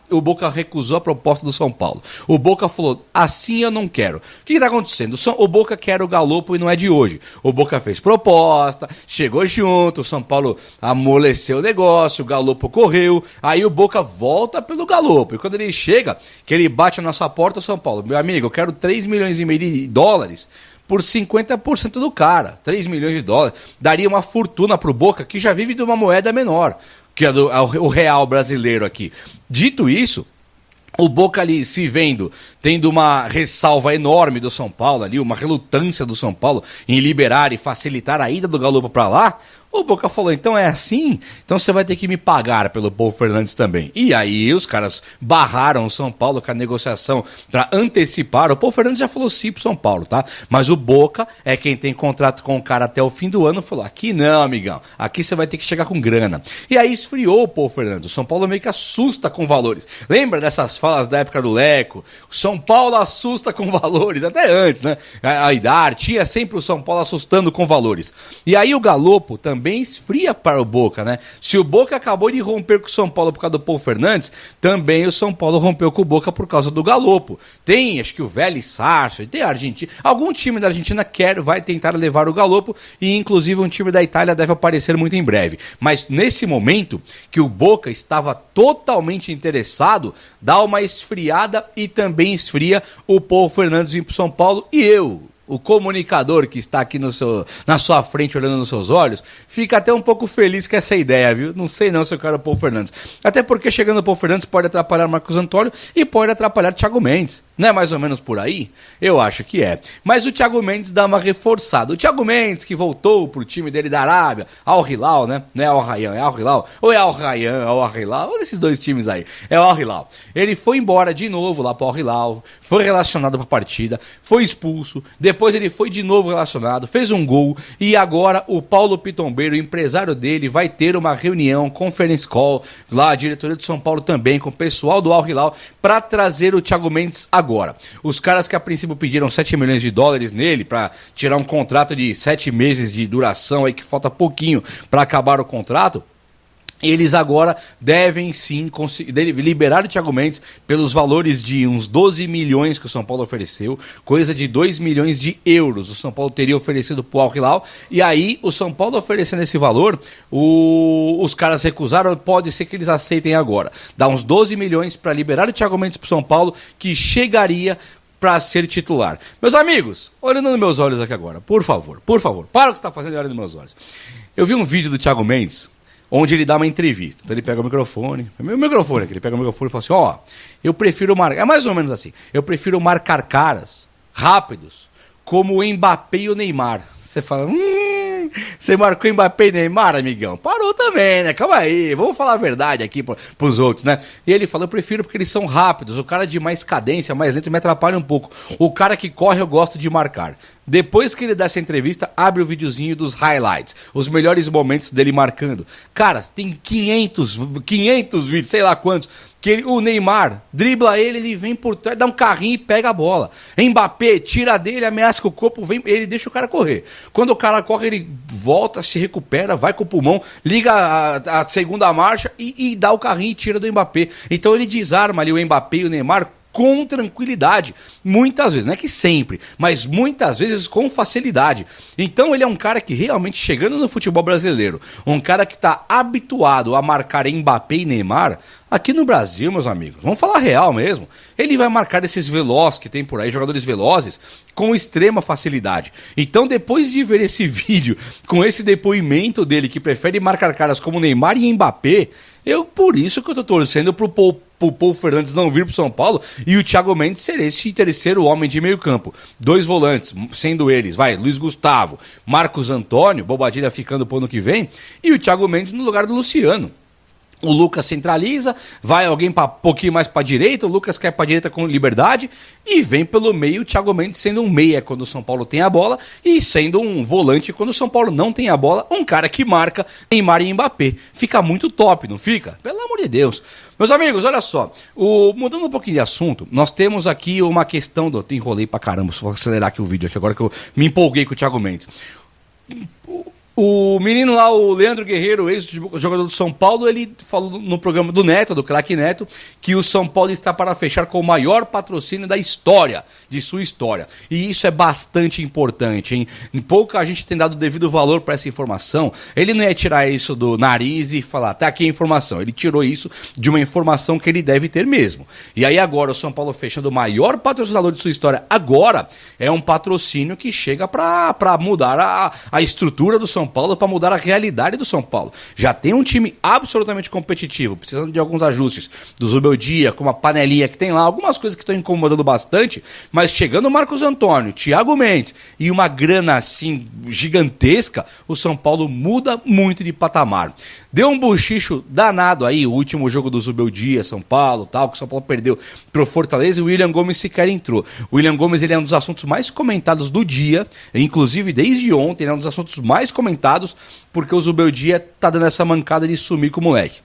o Boca recusou a proposta do São Paulo, o Boca falou, assim eu não quero. O que está acontecendo? O Boca quer o Galopo e não é de hoje. O Boca fez proposta, chegou junto, o São Paulo amoleceu o negócio, o Galopo correu, aí o Boca volta pelo Galopo. E quando ele chega, que ele bate na nossa porta, o São Paulo, meu amigo, eu quero 3 milhões e meio de dólares por 50% do cara. 3 milhões de dólares. Daria uma fortuna pro Boca, que já vive de uma moeda menor, que é o real brasileiro aqui. Dito isso, o Boca ali se vendo, tendo uma ressalva enorme do São Paulo ali, uma relutância do São Paulo em liberar e facilitar a ida do Galopo para lá, o Boca falou, então é assim? Então você vai ter que me pagar pelo Paul Fernandes também. E aí os caras barraram o São Paulo com a negociação para antecipar. O Paul Fernandes já falou sim pro São Paulo, tá? Mas o Boca é quem tem contrato com o cara até o fim do ano, falou, aqui não, amigão, aqui você vai ter que chegar com grana. E aí esfriou o Paul Fernandes. O São Paulo meio que assusta com valores. Lembra dessas falas da época do Leco? O São Paulo assusta com valores, até antes, né? A Idar tinha sempre o São Paulo assustando com valores. E aí o Galopo também esfria para o Boca, né? Se o Boca acabou de romper com o São Paulo por causa do Paul Fernandes, também o São Paulo rompeu com o Boca por causa do Galopo. Tem, acho que o Vélez Sarsfield, tem a Argentina, algum time da Argentina vai tentar levar o Galopo e inclusive um time da Itália deve aparecer muito em breve. Mas nesse momento que o Boca estava totalmente interessado, dá uma esfriada e também esfria o Paul Fernandes vir para o São Paulo e o comunicador que está aqui na sua frente olhando nos seus olhos, fica até um pouco feliz com essa ideia, viu? Não sei não se eu quero o Paul Fernandes. Até porque chegando o Paul Fernandes pode atrapalhar Marcos Antônio e pode atrapalhar Thiago Mendes. Não é mais ou menos por aí? Eu acho que é. Mas o Thiago Mendes dá uma reforçada. O Thiago Mendes, que voltou pro time dele da Arábia, Al Hilal, né? Não é Al Rayyan, é Al Hilal. Ou é Al Rayyan, Al Hilal. Olha esses dois times aí. É o Al Hilal. Ele foi embora de novo lá pro Al Hilal, foi relacionado pra partida, foi expulso, depois ele foi de novo relacionado, fez um gol e agora o Paulo Pitombeiro, o empresário dele, vai ter uma reunião, conference call, lá a diretoria do São Paulo também, com o pessoal do Al Hilal, para trazer o Thiago Mendes agora. Os caras que a princípio pediram 7 milhões de dólares nele para tirar um contrato de 7 meses de duração, aí que falta pouquinho para acabar o contrato, eles agora devem sim liberar o Thiago Mendes pelos valores de uns 12 milhões que o São Paulo ofereceu, coisa de 2 milhões de euros o São Paulo teria oferecido para o Al Hilal, e aí o São Paulo oferecendo esse valor, os caras recusaram, pode ser que eles aceitem agora, dá uns 12 milhões para liberar o Thiago Mendes para o São Paulo, que chegaria para ser titular. Meus amigos, olhando nos meus olhos aqui agora, por favor, para o que você está fazendo e olha nos meus olhos. Eu vi um vídeo do Thiago Mendes, onde ele dá uma entrevista. Então ele pega o microfone, ele pega o microfone e fala assim, eu prefiro marcar, é mais ou menos assim, eu prefiro marcar caras rápidos, como o Mbappé e o Neymar. Você fala, Você marcou Mbappé e Neymar, amigão? Parou também, né? Calma aí, vamos falar a verdade aqui pros outros, né? E ele falou, eu prefiro porque eles são rápidos. O cara de mais cadência, mais lento, me atrapalha um pouco. O cara que corre, eu gosto de marcar. Depois que ele dá essa entrevista, abre o videozinho dos highlights, os melhores momentos dele marcando. Cara, tem 500 vídeos, sei lá quantos, que o Neymar dribla ele vem por trás, dá um carrinho e pega a bola. Mbappé tira dele, ameaça com o corpo, ele deixa o cara correr. Quando o cara corre, ele volta, se recupera, vai com o pulmão, liga a segunda marcha e dá o carrinho e tira do Mbappé. Então ele desarma ali o Mbappé e o Neymar com tranquilidade, muitas vezes, não é que sempre, mas muitas vezes com facilidade. Então ele é um cara que realmente, chegando no futebol brasileiro, um cara que está habituado a marcar Mbappé e Neymar, aqui no Brasil, meus amigos, vamos falar real mesmo, ele vai marcar esses velozes que tem por aí, jogadores velozes, com extrema facilidade. Então, depois de ver esse vídeo, com esse depoimento dele, que prefere marcar caras como Neymar e Mbappé, por isso que eu tô torcendo pro Paul Fernandes não vir pro São Paulo e o Thiago Mendes ser esse terceiro homem de meio campo. 2 volantes, sendo eles, Luiz Gustavo, Marcos Antônio, Bobadilha ficando pro ano que vem, e o Thiago Mendes no lugar do Luciano. O Lucas centraliza, vai alguém um pouquinho mais para a direita, o Lucas quer para a direita com liberdade e vem pelo meio o Thiago Mendes sendo um meia quando o São Paulo tem a bola e sendo um volante quando o São Paulo não tem a bola, um cara que marca Neymar e Mbappé. Fica muito top, não fica? Pelo amor de Deus. Meus amigos, olha só, mudando um pouquinho de assunto, nós temos aqui uma questão eu enrolei pra caramba, vou acelerar aqui o vídeo aqui agora que eu me empolguei com o Thiago Mendes. O menino lá, o Leandro Guerreiro, ex-jogador do São Paulo, ele falou no programa do Neto, do Craque Neto, que o São Paulo está para fechar com o maior patrocínio da história, de sua história. E isso é bastante importante, hein? Pouca gente tem dado devido valor para essa informação. Ele não ia tirar isso do nariz e falar, tá aqui a informação. Ele tirou isso de uma informação que ele deve ter mesmo. E aí agora o São Paulo fechando o maior patrocinador de sua história, agora é um patrocínio que chega para mudar a estrutura do São Paulo, para mudar a realidade do São Paulo. Já tem um time absolutamente competitivo, precisando de alguns ajustes do Zubeldia, com uma panelinha que tem lá, algumas coisas que estão incomodando bastante, mas chegando o Marcos Antônio, Thiago Mendes e uma grana assim gigantesca, o São Paulo muda muito de patamar. Deu um bochicho danado aí, o último jogo do Zubeldia, São Paulo, tal, que o São Paulo perdeu pro Fortaleza e o William Gomes sequer entrou. O William Gomes, ele é um dos assuntos mais comentados do dia, inclusive desde ontem, ele é um dos assuntos mais comentados, porque o Zubeldia tá dando essa mancada de sumir com o moleque.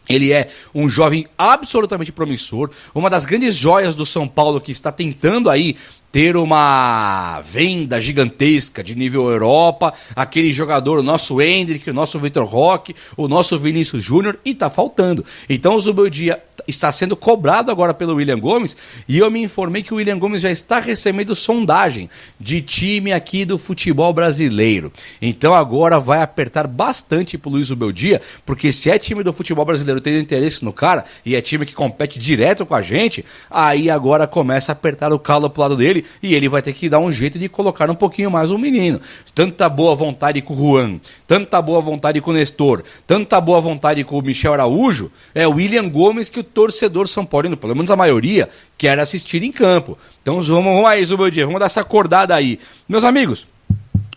Ele é um jovem absolutamente promissor, uma das grandes joias do São Paulo que está tentando aí ter uma venda gigantesca de nível Europa, aquele jogador, o nosso Hendrick, o nosso Vitor Roque, o nosso Vinícius Júnior, e tá faltando. Então o Zubeldia está sendo cobrado agora pelo William Gomes, e eu me informei que o William Gomes já está recebendo sondagem de time aqui do futebol brasileiro. Então agora vai apertar bastante pro Luiz Zubeldia, porque se é time do futebol brasileiro tendo interesse no cara, e é time que compete direto com a gente, aí agora começa a apertar o calo pro lado dele, e ele vai ter que dar um jeito de colocar um pouquinho mais o menino. Tanta boa vontade com o Juan, tanta boa vontade com o Nestor, tanta boa vontade com o Michel Araújo, é o William Gomes que o torcedor São Paulino, pelo menos a maioria, quer assistir em campo. Então vamos aí, Zubeldia, vamos dar essa acordada aí. Meus amigos,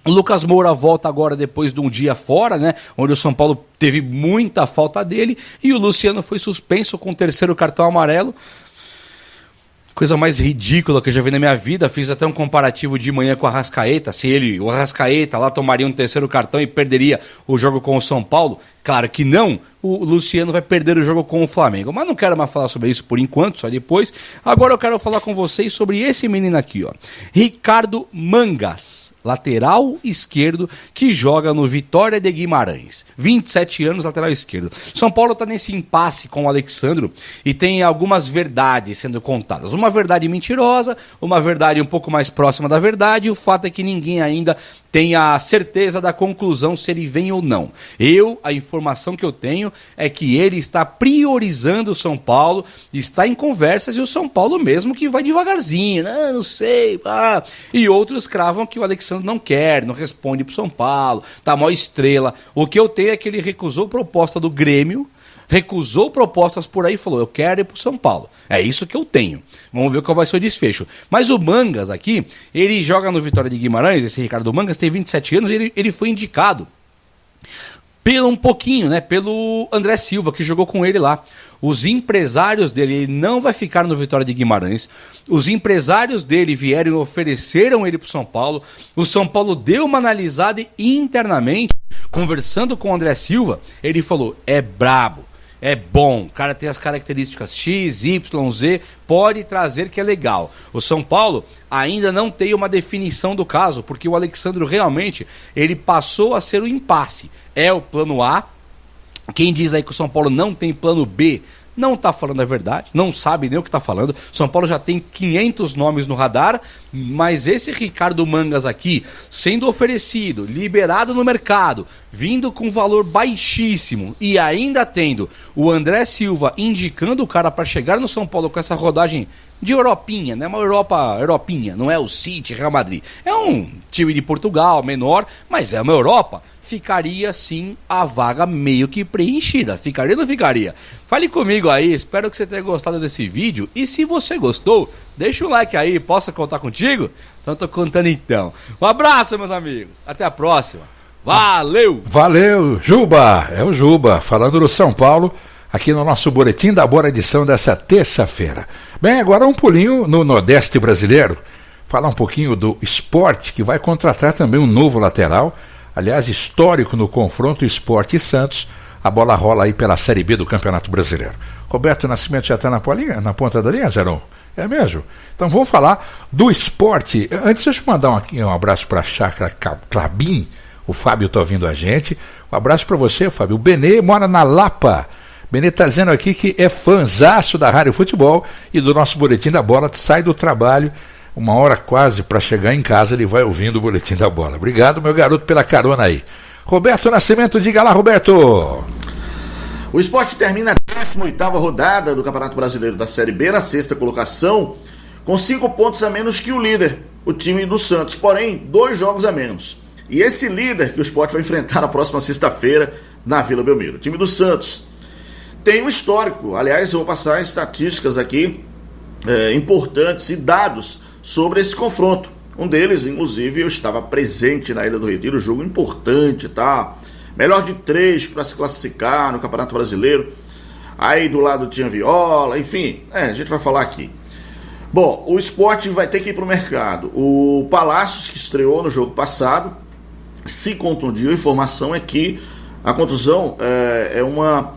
o Lucas Moura volta agora depois de um dia fora, né? Onde o São Paulo teve muita falta dele, e o Luciano foi suspenso com o 3º cartão amarelo. Coisa mais ridícula que eu já vi na minha vida. Fiz até um comparativo de manhã com o Arrascaeta. Se o Arrascaeta lá tomaria um 3º cartão e perderia o jogo com o São Paulo. Claro que não, o Luciano vai perder o jogo com o Flamengo. Mas não quero mais falar sobre isso por enquanto, só depois. Agora eu quero falar com vocês sobre esse menino aqui, ó. Ricardo Mangas, lateral esquerdo, que joga no Vitória de Guimarães. 27 anos, lateral esquerdo. São Paulo está nesse impasse com o Alexandro e tem algumas verdades sendo contadas. Uma verdade mentirosa, uma verdade um pouco mais próxima da verdade, e o fato é que ninguém ainda tem a certeza da conclusão se ele vem ou não. A informação que eu tenho é que ele está priorizando o São Paulo, está em conversas, e o São Paulo mesmo que vai devagarzinho, não sei, e outros cravam que o Alexandre não quer, não responde pro São Paulo, tá mó estrela. O que eu tenho é que ele recusou proposta do Grêmio, recusou propostas por aí e falou, eu quero ir pro São Paulo. É isso que eu tenho. Vamos ver qual vai ser o desfecho. Mas o Mangas aqui, ele joga no Vitória de Guimarães, esse Ricardo Mangas tem 27 anos, ele foi indicado pelo André Silva, que jogou com ele lá. Os empresários dele, ele não vai ficar no Vitória de Guimarães. Os empresários dele vieram e ofereceram ele pro São Paulo. O São Paulo deu uma analisada e internamente, conversando com o André Silva, ele falou, é brabo, é bom, o cara tem as características X, Y, Z, pode trazer que é legal. O São Paulo ainda não tem uma definição do caso, porque o Alexandro realmente, ele passou a ser o impasse. É o plano A. Quem diz aí que o São Paulo não tem plano B, não está falando a verdade, não sabe nem o que está falando. São Paulo já tem 500 nomes no radar, mas esse Ricardo Mangas aqui, sendo oferecido, liberado no mercado, vindo com valor baixíssimo e ainda tendo o André Silva indicando o cara para chegar no São Paulo com essa rodagem de Europinha, né? Uma Europinha, não é o City, Real Madrid. É um time de Portugal, menor, mas é uma Europa. Ficaria sim a vaga meio que preenchida. Ficaria ou não ficaria? Fale comigo aí, espero que você tenha gostado desse vídeo. E se você gostou, deixa um like aí, posso contar contigo? Então tô contando então. Um abraço, meus amigos. Até a próxima. Valeu! Valeu, Juba! É o Juba, falando do São Paulo, aqui no nosso Boletim da Boa edição dessa terça-feira. Bem, agora um pulinho no Nordeste brasileiro. Falar um pouquinho do Sport, que vai contratar também um novo lateral. Aliás, histórico no confronto Sport e Santos. A bola rola aí pela Série B do Campeonato Brasileiro. Roberto Nascimento já está na ponta da linha, Zeron? É mesmo? Então vamos falar do Sport. Antes, deixa eu mandar um abraço para a Chácara Clabin. O Fábio está ouvindo a gente. Um abraço para você, Fábio. O Benê mora na Lapa. Benê está dizendo aqui que é fãzaço da Rádio Futebol e do nosso Boletim da Bola. Sai do trabalho, uma hora quase para chegar em casa, ele vai ouvindo o Boletim da Bola. Obrigado, meu garoto, pela carona aí. Roberto Nascimento, diga lá, Roberto. O Sport termina a 18ª rodada do Campeonato Brasileiro da Série B, na 6ª colocação, com 5 pontos a menos que o líder, o time do Santos, porém 2 jogos a menos. E esse líder que o Sport vai enfrentar na próxima sexta-feira na Vila Belmiro, o time do Santos, tem um histórico. Aliás, eu vou passar estatísticas aqui importantes e dados sobre esse confronto. Um deles, inclusive, eu estava presente na Ilha do Retiro, jogo importante, tá? Melhor de 3 para se classificar no Campeonato Brasileiro. Aí do lado tinha Viola, enfim, a gente vai falar aqui. Bom, o Sport vai ter que ir para o mercado. O Palácios, que estreou no jogo passado, se contundiu. A informação é que a contusão é uma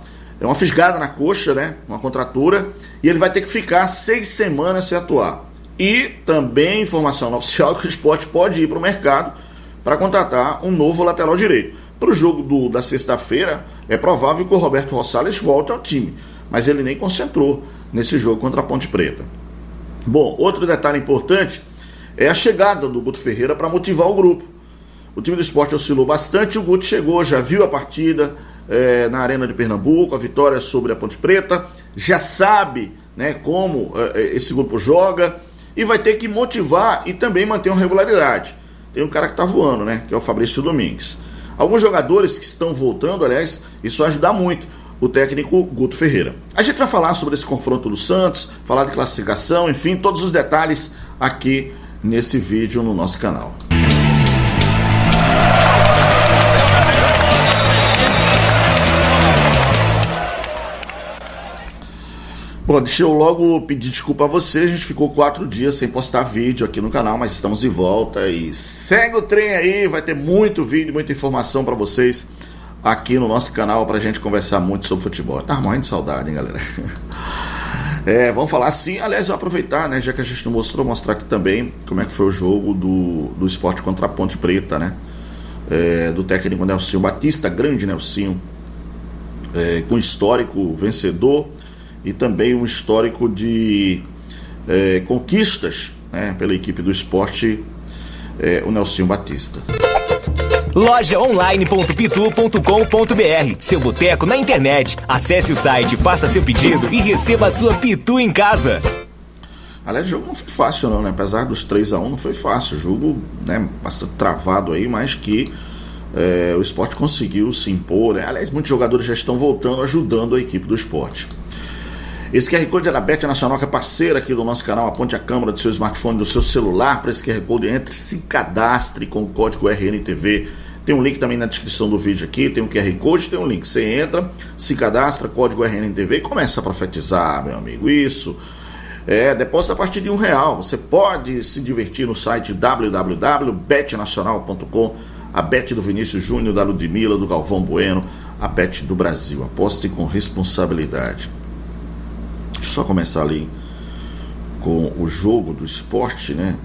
fisgada na coxa, né? Uma contratura, e ele vai ter que ficar 6 semanas sem atuar. E também informação oficial que o Sport pode ir para o mercado para contratar um novo lateral direito. Para o jogo da sexta-feira, é provável que o Roberto Rosales volte ao time, mas ele nem concentrou nesse jogo contra a Ponte Preta. Bom, outro detalhe importante é a chegada do Guto Ferreira para motivar o grupo. O time do Sport oscilou bastante, o Guto chegou, já viu a partida na Arena de Pernambuco, a vitória sobre a Ponte Preta, já sabe, né, como esse grupo joga e vai ter que motivar e também manter uma regularidade. Tem um cara que está voando, né, que é o Fabrício Domingues. Alguns jogadores que estão voltando, aliás, isso vai ajudar muito o técnico Guto Ferreira. A gente vai falar sobre esse confronto do Santos, falar de classificação, enfim, todos os detalhes aqui nesse vídeo no nosso canal. Bom, deixa eu logo pedir desculpa a você, a gente ficou 4 dias sem postar vídeo aqui no canal, mas estamos de volta e segue o trem aí, vai ter muito vídeo, muita informação para vocês aqui no nosso canal pra gente conversar muito sobre futebol. Tá morrendo de saudade, hein, galera? Vamos falar assim, aliás, eu vou aproveitar, né, já que a gente não mostrou, mostrar aqui também como é que foi o jogo do Sport contra a Ponte Preta, né? Do técnico Nelsinho Batista, grande Nelsinho, com histórico vencedor e também um histórico de conquistas, né, pela equipe do Sport, o Nelsinho Batista. Lojaonline.pitu.com.br, seu boteco na internet. Acesse o site, faça seu pedido e receba a sua Pitu em casa. Aliás, o jogo não foi fácil não, né? Apesar dos 3-1, não foi fácil. O jogo, né, bastante travado aí, mas que o Sport conseguiu se impor, né? Aliás, muitos jogadores já estão voltando, ajudando a equipe do Sport. Esse QR Code é da Bet Nacional, que é parceira aqui do nosso canal. Aponte a câmera do seu smartphone, do seu celular para esse QR Code, entre, se cadastre com o código RNTV. Tem um link também na descrição do vídeo aqui, tem um QR Code, tem um link. Você entra, se cadastra, código RNTV e começa a profetizar, meu amigo. Isso. Depósito a partir de R$1. Você pode se divertir no site www.betnacional.com. A Bet do Vinícius Júnior, da Ludmilla, do Galvão Bueno, a Bet do Brasil. Aposte com responsabilidade. Deixa eu só começar ali com o jogo do Sport, né?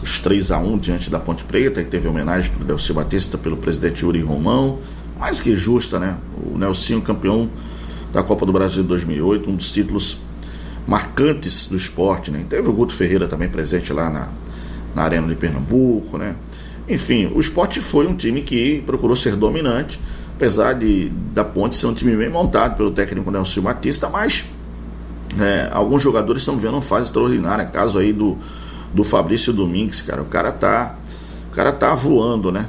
Os 3-1 diante da Ponte Preta, e teve homenagem para o Nelsinho Batista pelo presidente Yuri Romão, mais que justa, né? O Nelsinho, campeão da Copa do Brasil de 2008, um dos títulos marcantes do Sport, né? Teve o Guto Ferreira também presente lá na Arena de Pernambuco, né? Enfim, o Sport foi um time que procurou ser dominante, apesar da Ponte ser um time bem montado pelo técnico Nelsinho Batista, mas alguns jogadores estão vivendo uma fase extraordinária. Caso aí do Fabrício Domingues, cara, o cara tá voando, né?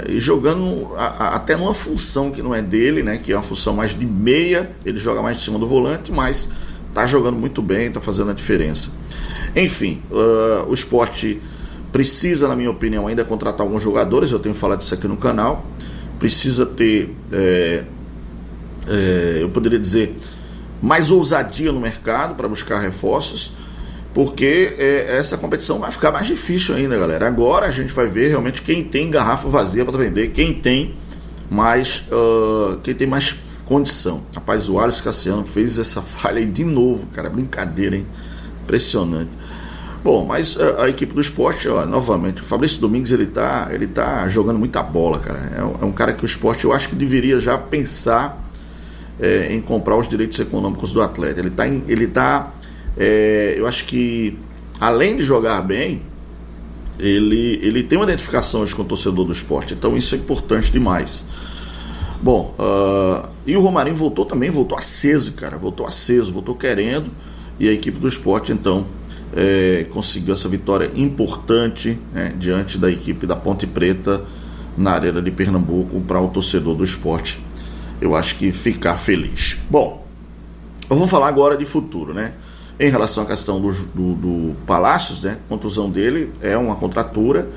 E jogando até numa função que não é dele, né? Que é uma função mais de meia, ele joga mais de cima do volante, mas tá jogando muito bem, tá fazendo a diferença. Enfim, o Sport precisa, na minha opinião, ainda contratar alguns jogadores. Eu tenho falado isso aqui no canal. Precisa ter, eu poderia dizer, mais ousadia no mercado para buscar reforços, porque essa competição vai ficar mais difícil ainda, galera. Agora a gente vai ver realmente quem tem garrafa vazia para vender, quem tem mais condição. Rapaz, o Alisson Cassiano fez essa falha aí de novo, cara, brincadeira, hein? Impressionante. Bom, mas a equipe do Sport, novamente, o Fabrício Domingues, ele tá jogando muita bola, cara. É um cara que o Sport, eu acho que deveria já pensar em comprar os direitos econômicos do atleta. Eu acho que, além de jogar bem, ele tem uma identificação hoje com o torcedor do Sport, então isso é importante demais. Bom, e o Romarinho voltou aceso, cara, voltou querendo, e a equipe do Sport, então, conseguiu essa vitória importante, né, diante da equipe da Ponte Preta na Arena de Pernambuco, para o torcedor do Sport, eu acho que ficar feliz. Bom, vamos falar agora de futuro, né? Em relação à questão do Palácios, né? A contusão dele é uma contratura,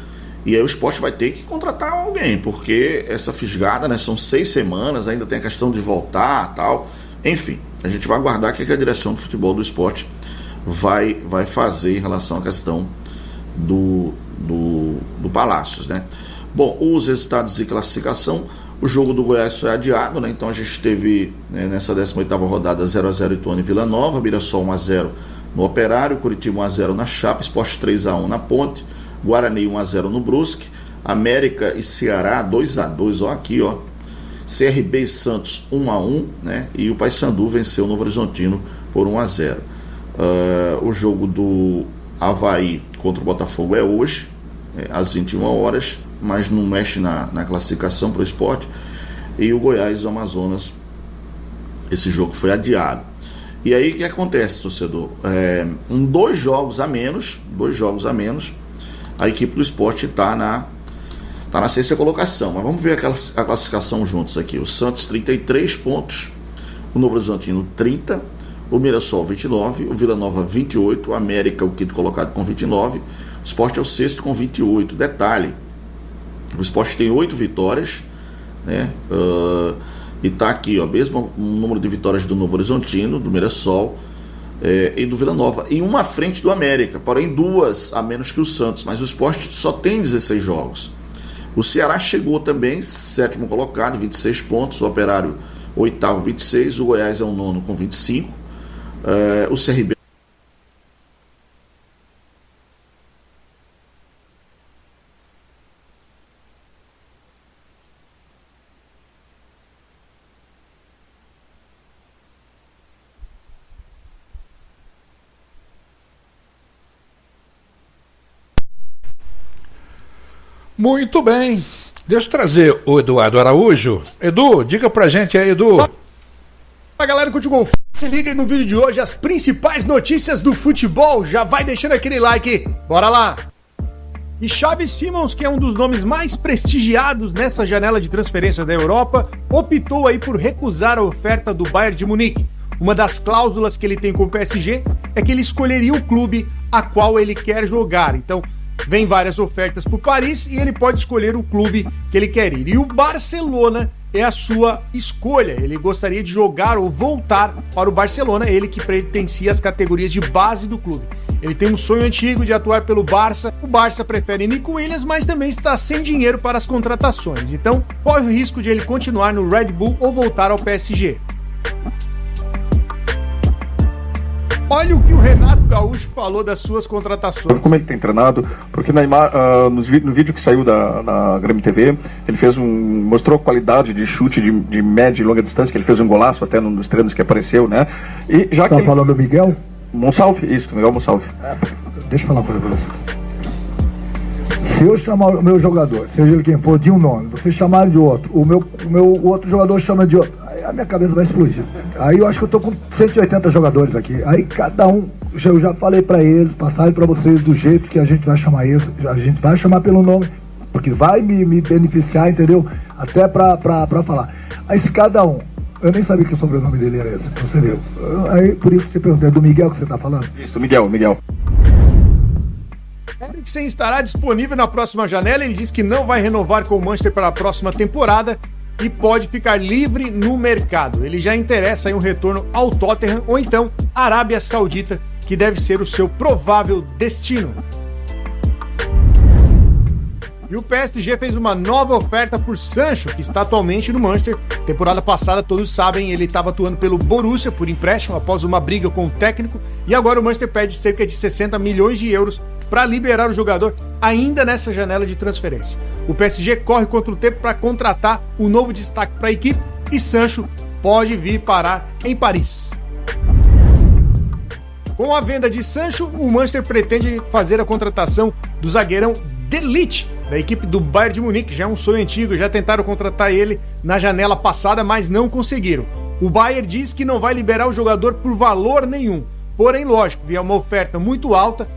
e aí o Sport vai ter que contratar alguém, porque essa fisgada, né? São 6 semanas, ainda tem a questão de voltar, tal. Enfim, a gente vai aguardar o que a direção do futebol do Sport vai fazer em relação à questão do Palácios, né? Bom, os resultados de classificação: o jogo do Goiás foi adiado, né? Então a gente teve, nessa 18ª rodada, 0-0 Ituano e Vila Nova, Mirassol 1-0 no Operário, Curitiba 1-0 na Chape, Sport 3-1 na Ponte, Guarani 1-0 no Brusque, América e Ceará 2-2, ó, aqui, ó, CRB e Santos 1-1, né? E o Paysandu venceu o Novo Horizontino por 1-0. O jogo do Avaí contra o Botafogo é hoje, às 21 horas, mas não mexe na classificação para o Sport. E o Goiás e o Amazonas, esse jogo foi adiado. E aí o que acontece, torcedor? Com 2 jogos a menos, a equipe do Sport está na 6ª colocação. Mas vamos ver a classificação juntos aqui. O Santos 33 pontos, o Novo Horizontino 30, o Mirassol 29, o Vila Nova 28, o América o 5º colocado com 29, o Sport é o 6º com 28. Detalhe: o Sport tem 8 vitórias, né? E tá aqui, ó, mesmo o número de vitórias do Novo Horizontino, do Mirassol e do Vila Nova, e uma à frente do América, porém 2 a menos que o Santos, mas o Sport só tem 16 jogos. O Ceará chegou também, 7º colocado, 26 pontos, o Operário 8º, 26, o Goiás é o 9º com 25, o CRB Muito bem. Deixa eu trazer o Eduardo Araújo. Edu, diga pra gente aí, Edu. Fala, galera, Futebol. Se liga aí no vídeo de hoje, as principais notícias do futebol. Já vai deixando aquele like. Bora lá. E Xavi Simons, que é um dos nomes mais prestigiados nessa janela de transferência da Europa, optou aí por recusar a oferta do Bayern de Munique. Uma das cláusulas que ele tem com o PSG é que ele escolheria o clube a qual ele quer jogar. Então, vem várias ofertas para o Paris e ele pode escolher o clube que ele quer ir. E o Barcelona é a sua escolha. Ele gostaria de jogar ou voltar para o Barcelona, ele que pertencia às categorias de base do clube. Ele tem um sonho antigo de atuar pelo Barça. O Barça prefere Nico Williams, mas também está sem dinheiro para as contratações. Então, corre o risco de ele continuar no Red Bull ou voltar ao PSG. Olha o que o Renato Gaúcho falou das suas contratações. Como ele tem treinado, porque no vídeo que saiu da Grêmio TV, ele mostrou a qualidade de chute de média e longa distância, que ele fez um golaço até num dos treinos que apareceu, né? E já que falando do Miguel? Monsalve, isso, Miguel Monsalve. Deixa eu falar uma coisa pra você. Se eu chamar o meu jogador, seja ele quem for, de um nome, você chamar de outro, o outro jogador chama de outro, aí a minha cabeça vai explodir. Aí eu acho que eu tô com 180 jogadores aqui. Aí cada um, eu já falei pra eles, passarem pra vocês do jeito que a gente vai chamar isso, a gente vai chamar pelo nome, porque vai me beneficiar, entendeu? Até pra falar. Aí se cada um, eu nem sabia que o sobrenome dele era esse, você viu. Aí por isso que eu perguntei, é do Miguel que você tá falando? Isso, Miguel. Eriksen estará disponível na próxima janela. Ele diz que não vai renovar com o Manchester para a próxima temporada e pode ficar livre no mercado. Ele já interessa em um retorno ao Tottenham ou então Arábia Saudita, que deve ser o seu provável destino. E o PSG fez uma nova oferta por Sancho, que está atualmente no Manchester. Temporada passada, todos sabem, ele estava atuando pelo Borussia por empréstimo após uma briga com o técnico. E agora o Manchester pede cerca de 60 milhões de euros para liberar o jogador ainda nessa janela de transferência. O PSG corre contra o tempo para contratar um novo destaque para a equipe e Sancho pode vir parar em Paris. Com a venda de Sancho, o Manchester pretende fazer a contratação do zagueirão De Ligt, da equipe do Bayern de Munique. Já é um sonho antigo, já tentaram contratar ele na janela passada, mas não conseguiram. O Bayern diz que não vai liberar o jogador por valor nenhum. Porém, lógico, via uma oferta muito alta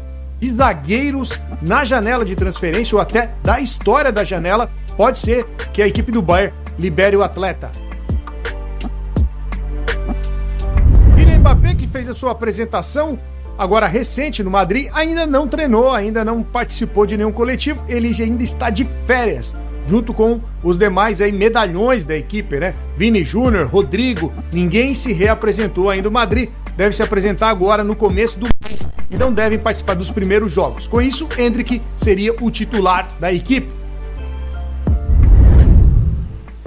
de zagueiros na janela de transferência ou até da história da janela, pode ser que a equipe do Bayern libere o atleta. Kylian Mbappé, que fez a sua apresentação agora recente no Madrid, ainda não treinou, ainda não participou de nenhum coletivo, ele ainda está de férias, junto com os demais aí medalhões da equipe, né? Vini Júnior, Rodrigo, ninguém se reapresentou ainda. O Madrid deve se apresentar agora no começo do mês, então devem participar dos primeiros jogos. Com isso, Endrick seria o titular da equipe.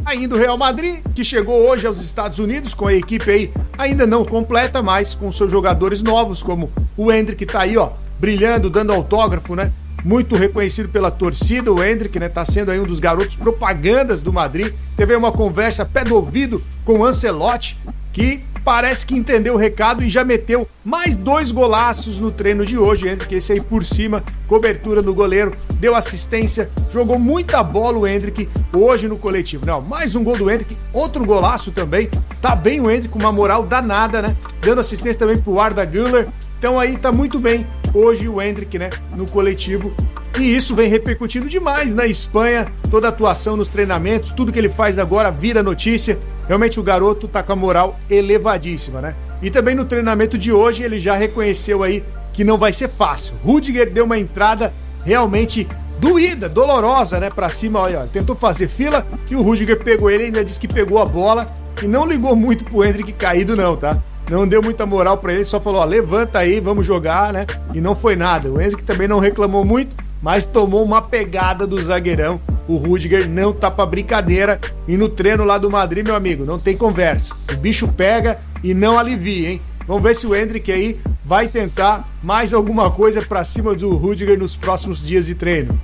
Ainda o Real Madrid, que chegou hoje aos Estados Unidos com a equipe aí ainda não completa, mas com seus jogadores novos, como o Endrick, que tá aí, ó, brilhando, dando autógrafo, né? Muito reconhecido pela torcida, o Endrick, né? Tá sendo aí um dos garotos propagandas do Madrid. Teve uma conversa pé do ouvido com o Ancelotti, que parece que entendeu o recado e já meteu mais 2 golaços no treino de hoje. Endrick, esse aí por cima, cobertura no goleiro, deu assistência, jogou muita bola o Endrick hoje no coletivo. Não, mais um gol do Endrick, outro golaço também. Tá bem o Endrick, com uma moral danada, né? Dando assistência também pro Arda Güler. Então aí tá muito bem hoje o Endrick, né? No coletivo. E isso vem repercutindo demais na Espanha, toda a atuação nos treinamentos, tudo que ele faz agora vira notícia. Realmente o garoto tá com a moral elevadíssima, né? E também no treinamento de hoje ele já reconheceu aí que não vai ser fácil. Rudiger deu uma entrada realmente doída, dolorosa, né? Pra cima, olha, tentou fazer fila e o Rudiger pegou ele, ainda disse que pegou a bola e não ligou muito pro Endrick caído não, tá? Não deu muita moral pra ele, só falou, ó, levanta aí, vamos jogar, né? E não foi nada. O Endrick também não reclamou muito, mas tomou uma pegada do zagueirão. O Rudiger não tá pra brincadeira. E no treino lá do Madrid, meu amigo, não tem conversa. O bicho pega e não alivia, hein? Vamos ver se o Endrick aí vai tentar mais alguma coisa pra cima do Rudiger nos próximos dias de treino.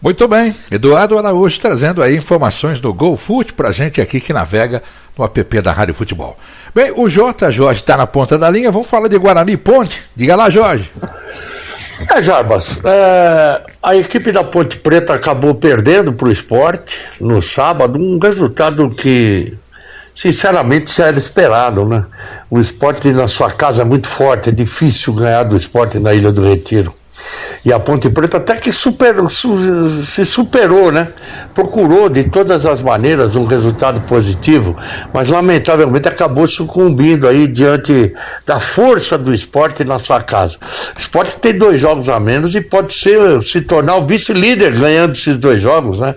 Muito bem, Eduardo Araújo trazendo aí informações do GolFoot pra gente aqui que navega no app da Rádio Futebol. Bem, o Jorge está na ponta da linha, vamos falar de Guarani Ponte. Diga lá, Jorge. Jarbas, a equipe da Ponte Preta acabou perdendo para o Sport no sábado, um resultado que sinceramente já era esperado, né? O Sport na sua casa é muito forte, é difícil ganhar do Sport na Ilha do Retiro. E a Ponte Preta até que se superou, né? Procurou de todas as maneiras um resultado positivo, mas lamentavelmente acabou sucumbindo aí diante da força do Sport na sua casa. O Sport tem 2 jogos a menos e pode se tornar o vice-líder ganhando esses 2 jogos, né?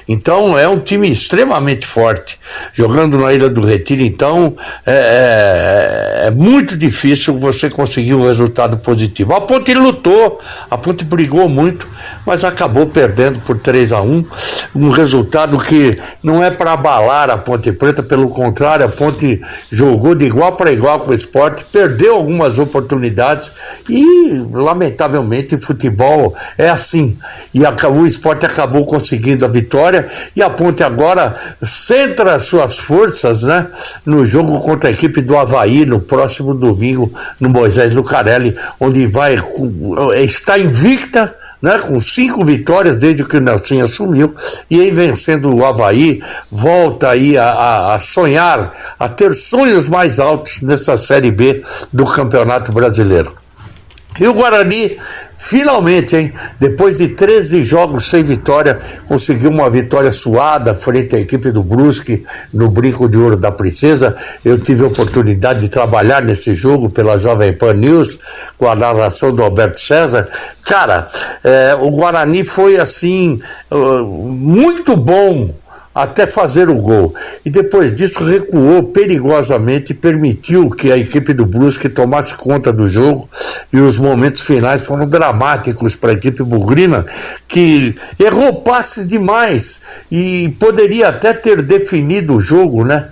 Então é um time extremamente forte, jogando na Ilha do Retiro. Então é muito difícil você conseguir um resultado positivo. A Ponte lutou, a Ponte brigou muito, mas acabou perdendo por 3-1, um resultado que não é para abalar a Ponte Preta, pelo contrário, a Ponte jogou de igual para igual com o Sport, perdeu algumas oportunidades e lamentavelmente o futebol é assim, e o Sport acabou conseguindo a vitória, e a Ponte agora centra suas forças, né, no jogo contra a equipe do Avaí no próximo domingo no Moisés Lucarelli, onde está invicta, né, com 5 vitórias desde que o Nelson assumiu, e aí vencendo o Avaí, volta aí a sonhar, a ter sonhos mais altos nessa Série B do Campeonato Brasileiro. E o Guarani, finalmente, hein, depois de 13 jogos sem vitória, conseguiu uma vitória suada frente à equipe do Brusque no Brinco de Ouro da Princesa. Eu tive a oportunidade de trabalhar nesse jogo pela Jovem Pan News, com a narração do Alberto César. Cara, o Guarani foi assim, muito bom até fazer o gol, e depois disso recuou perigosamente e permitiu que a equipe do Brusque tomasse conta do jogo, e os momentos finais foram dramáticos para a equipe bugrina, que errou passes demais e poderia até ter definido o jogo, né?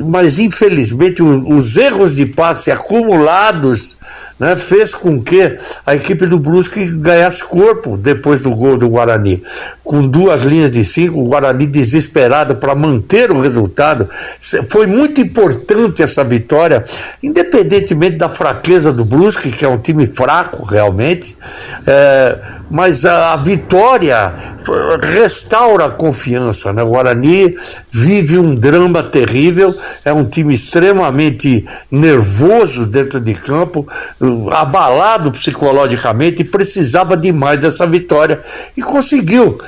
Mas infelizmente os erros de passe acumulados, né, fez com que a equipe do Brusque ganhasse corpo depois do gol do Guarani. Com 2 linhas de 5, o Guarani desesperado para manter o resultado. Foi muito importante essa vitória, independentemente da fraqueza do Brusque, que é um time fraco realmente, mas a vitória restaura a confiança, né? O Guarani vive um drama terrível, é um time extremamente nervoso dentro de campo, abalado psicologicamente, e precisava demais dessa vitória, e conseguiu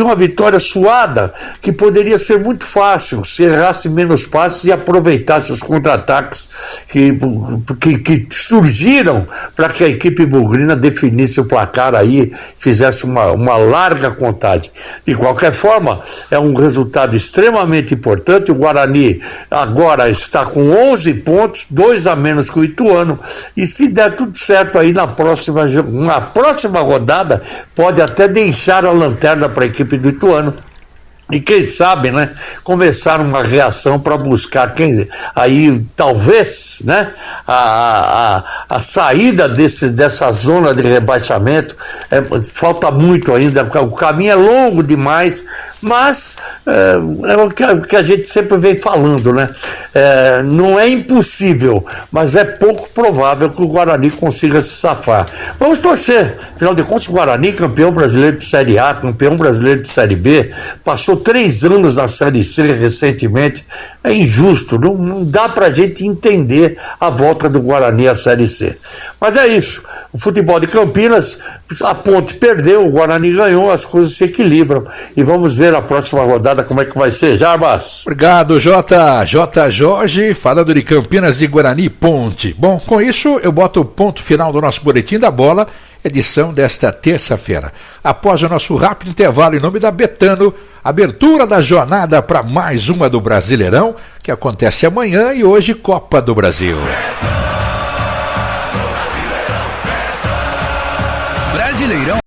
uma vitória suada, que poderia ser muito fácil se errasse menos passes e aproveitasse os contra-ataques que surgiram para que a equipe bugrina definisse o placar aí, fizesse uma larga contagem. De qualquer forma, é um resultado extremamente importante. O Guarani agora está com 11 pontos, 2 a menos que o Ituano, e se der tudo certo aí na próxima rodada, pode até deixar a lanterna para a equipe do Ituano. E quem sabe, né, começar uma reação para buscar aí talvez, né, a saída dessa zona de rebaixamento. Falta muito ainda, o caminho é longo demais, mas é o que a gente sempre vem falando, né? Não é impossível, mas é pouco provável que o Guarani consiga se safar. Vamos torcer. Afinal de contas, o Guarani, campeão brasileiro de Série A, campeão brasileiro de Série B, passou 3 anos na Série C recentemente. É injusto, não dá pra gente entender a volta do Guarani à Série C. Mas é isso. O futebol de Campinas, a Ponte perdeu, o Guarani ganhou, as coisas se equilibram. E vamos ver a próxima rodada como é que vai ser. Jarbas. Obrigado, J. Jorge, falando de Campinas, de Guarani e Ponte. Bom, com isso eu boto o ponto final do nosso Boletim da Bola, edição desta terça-feira. Após o nosso rápido intervalo, em nome da Betano, abertura da jornada para mais uma do Brasileirão, que acontece amanhã, e hoje Copa do Brasil. Brasileirão.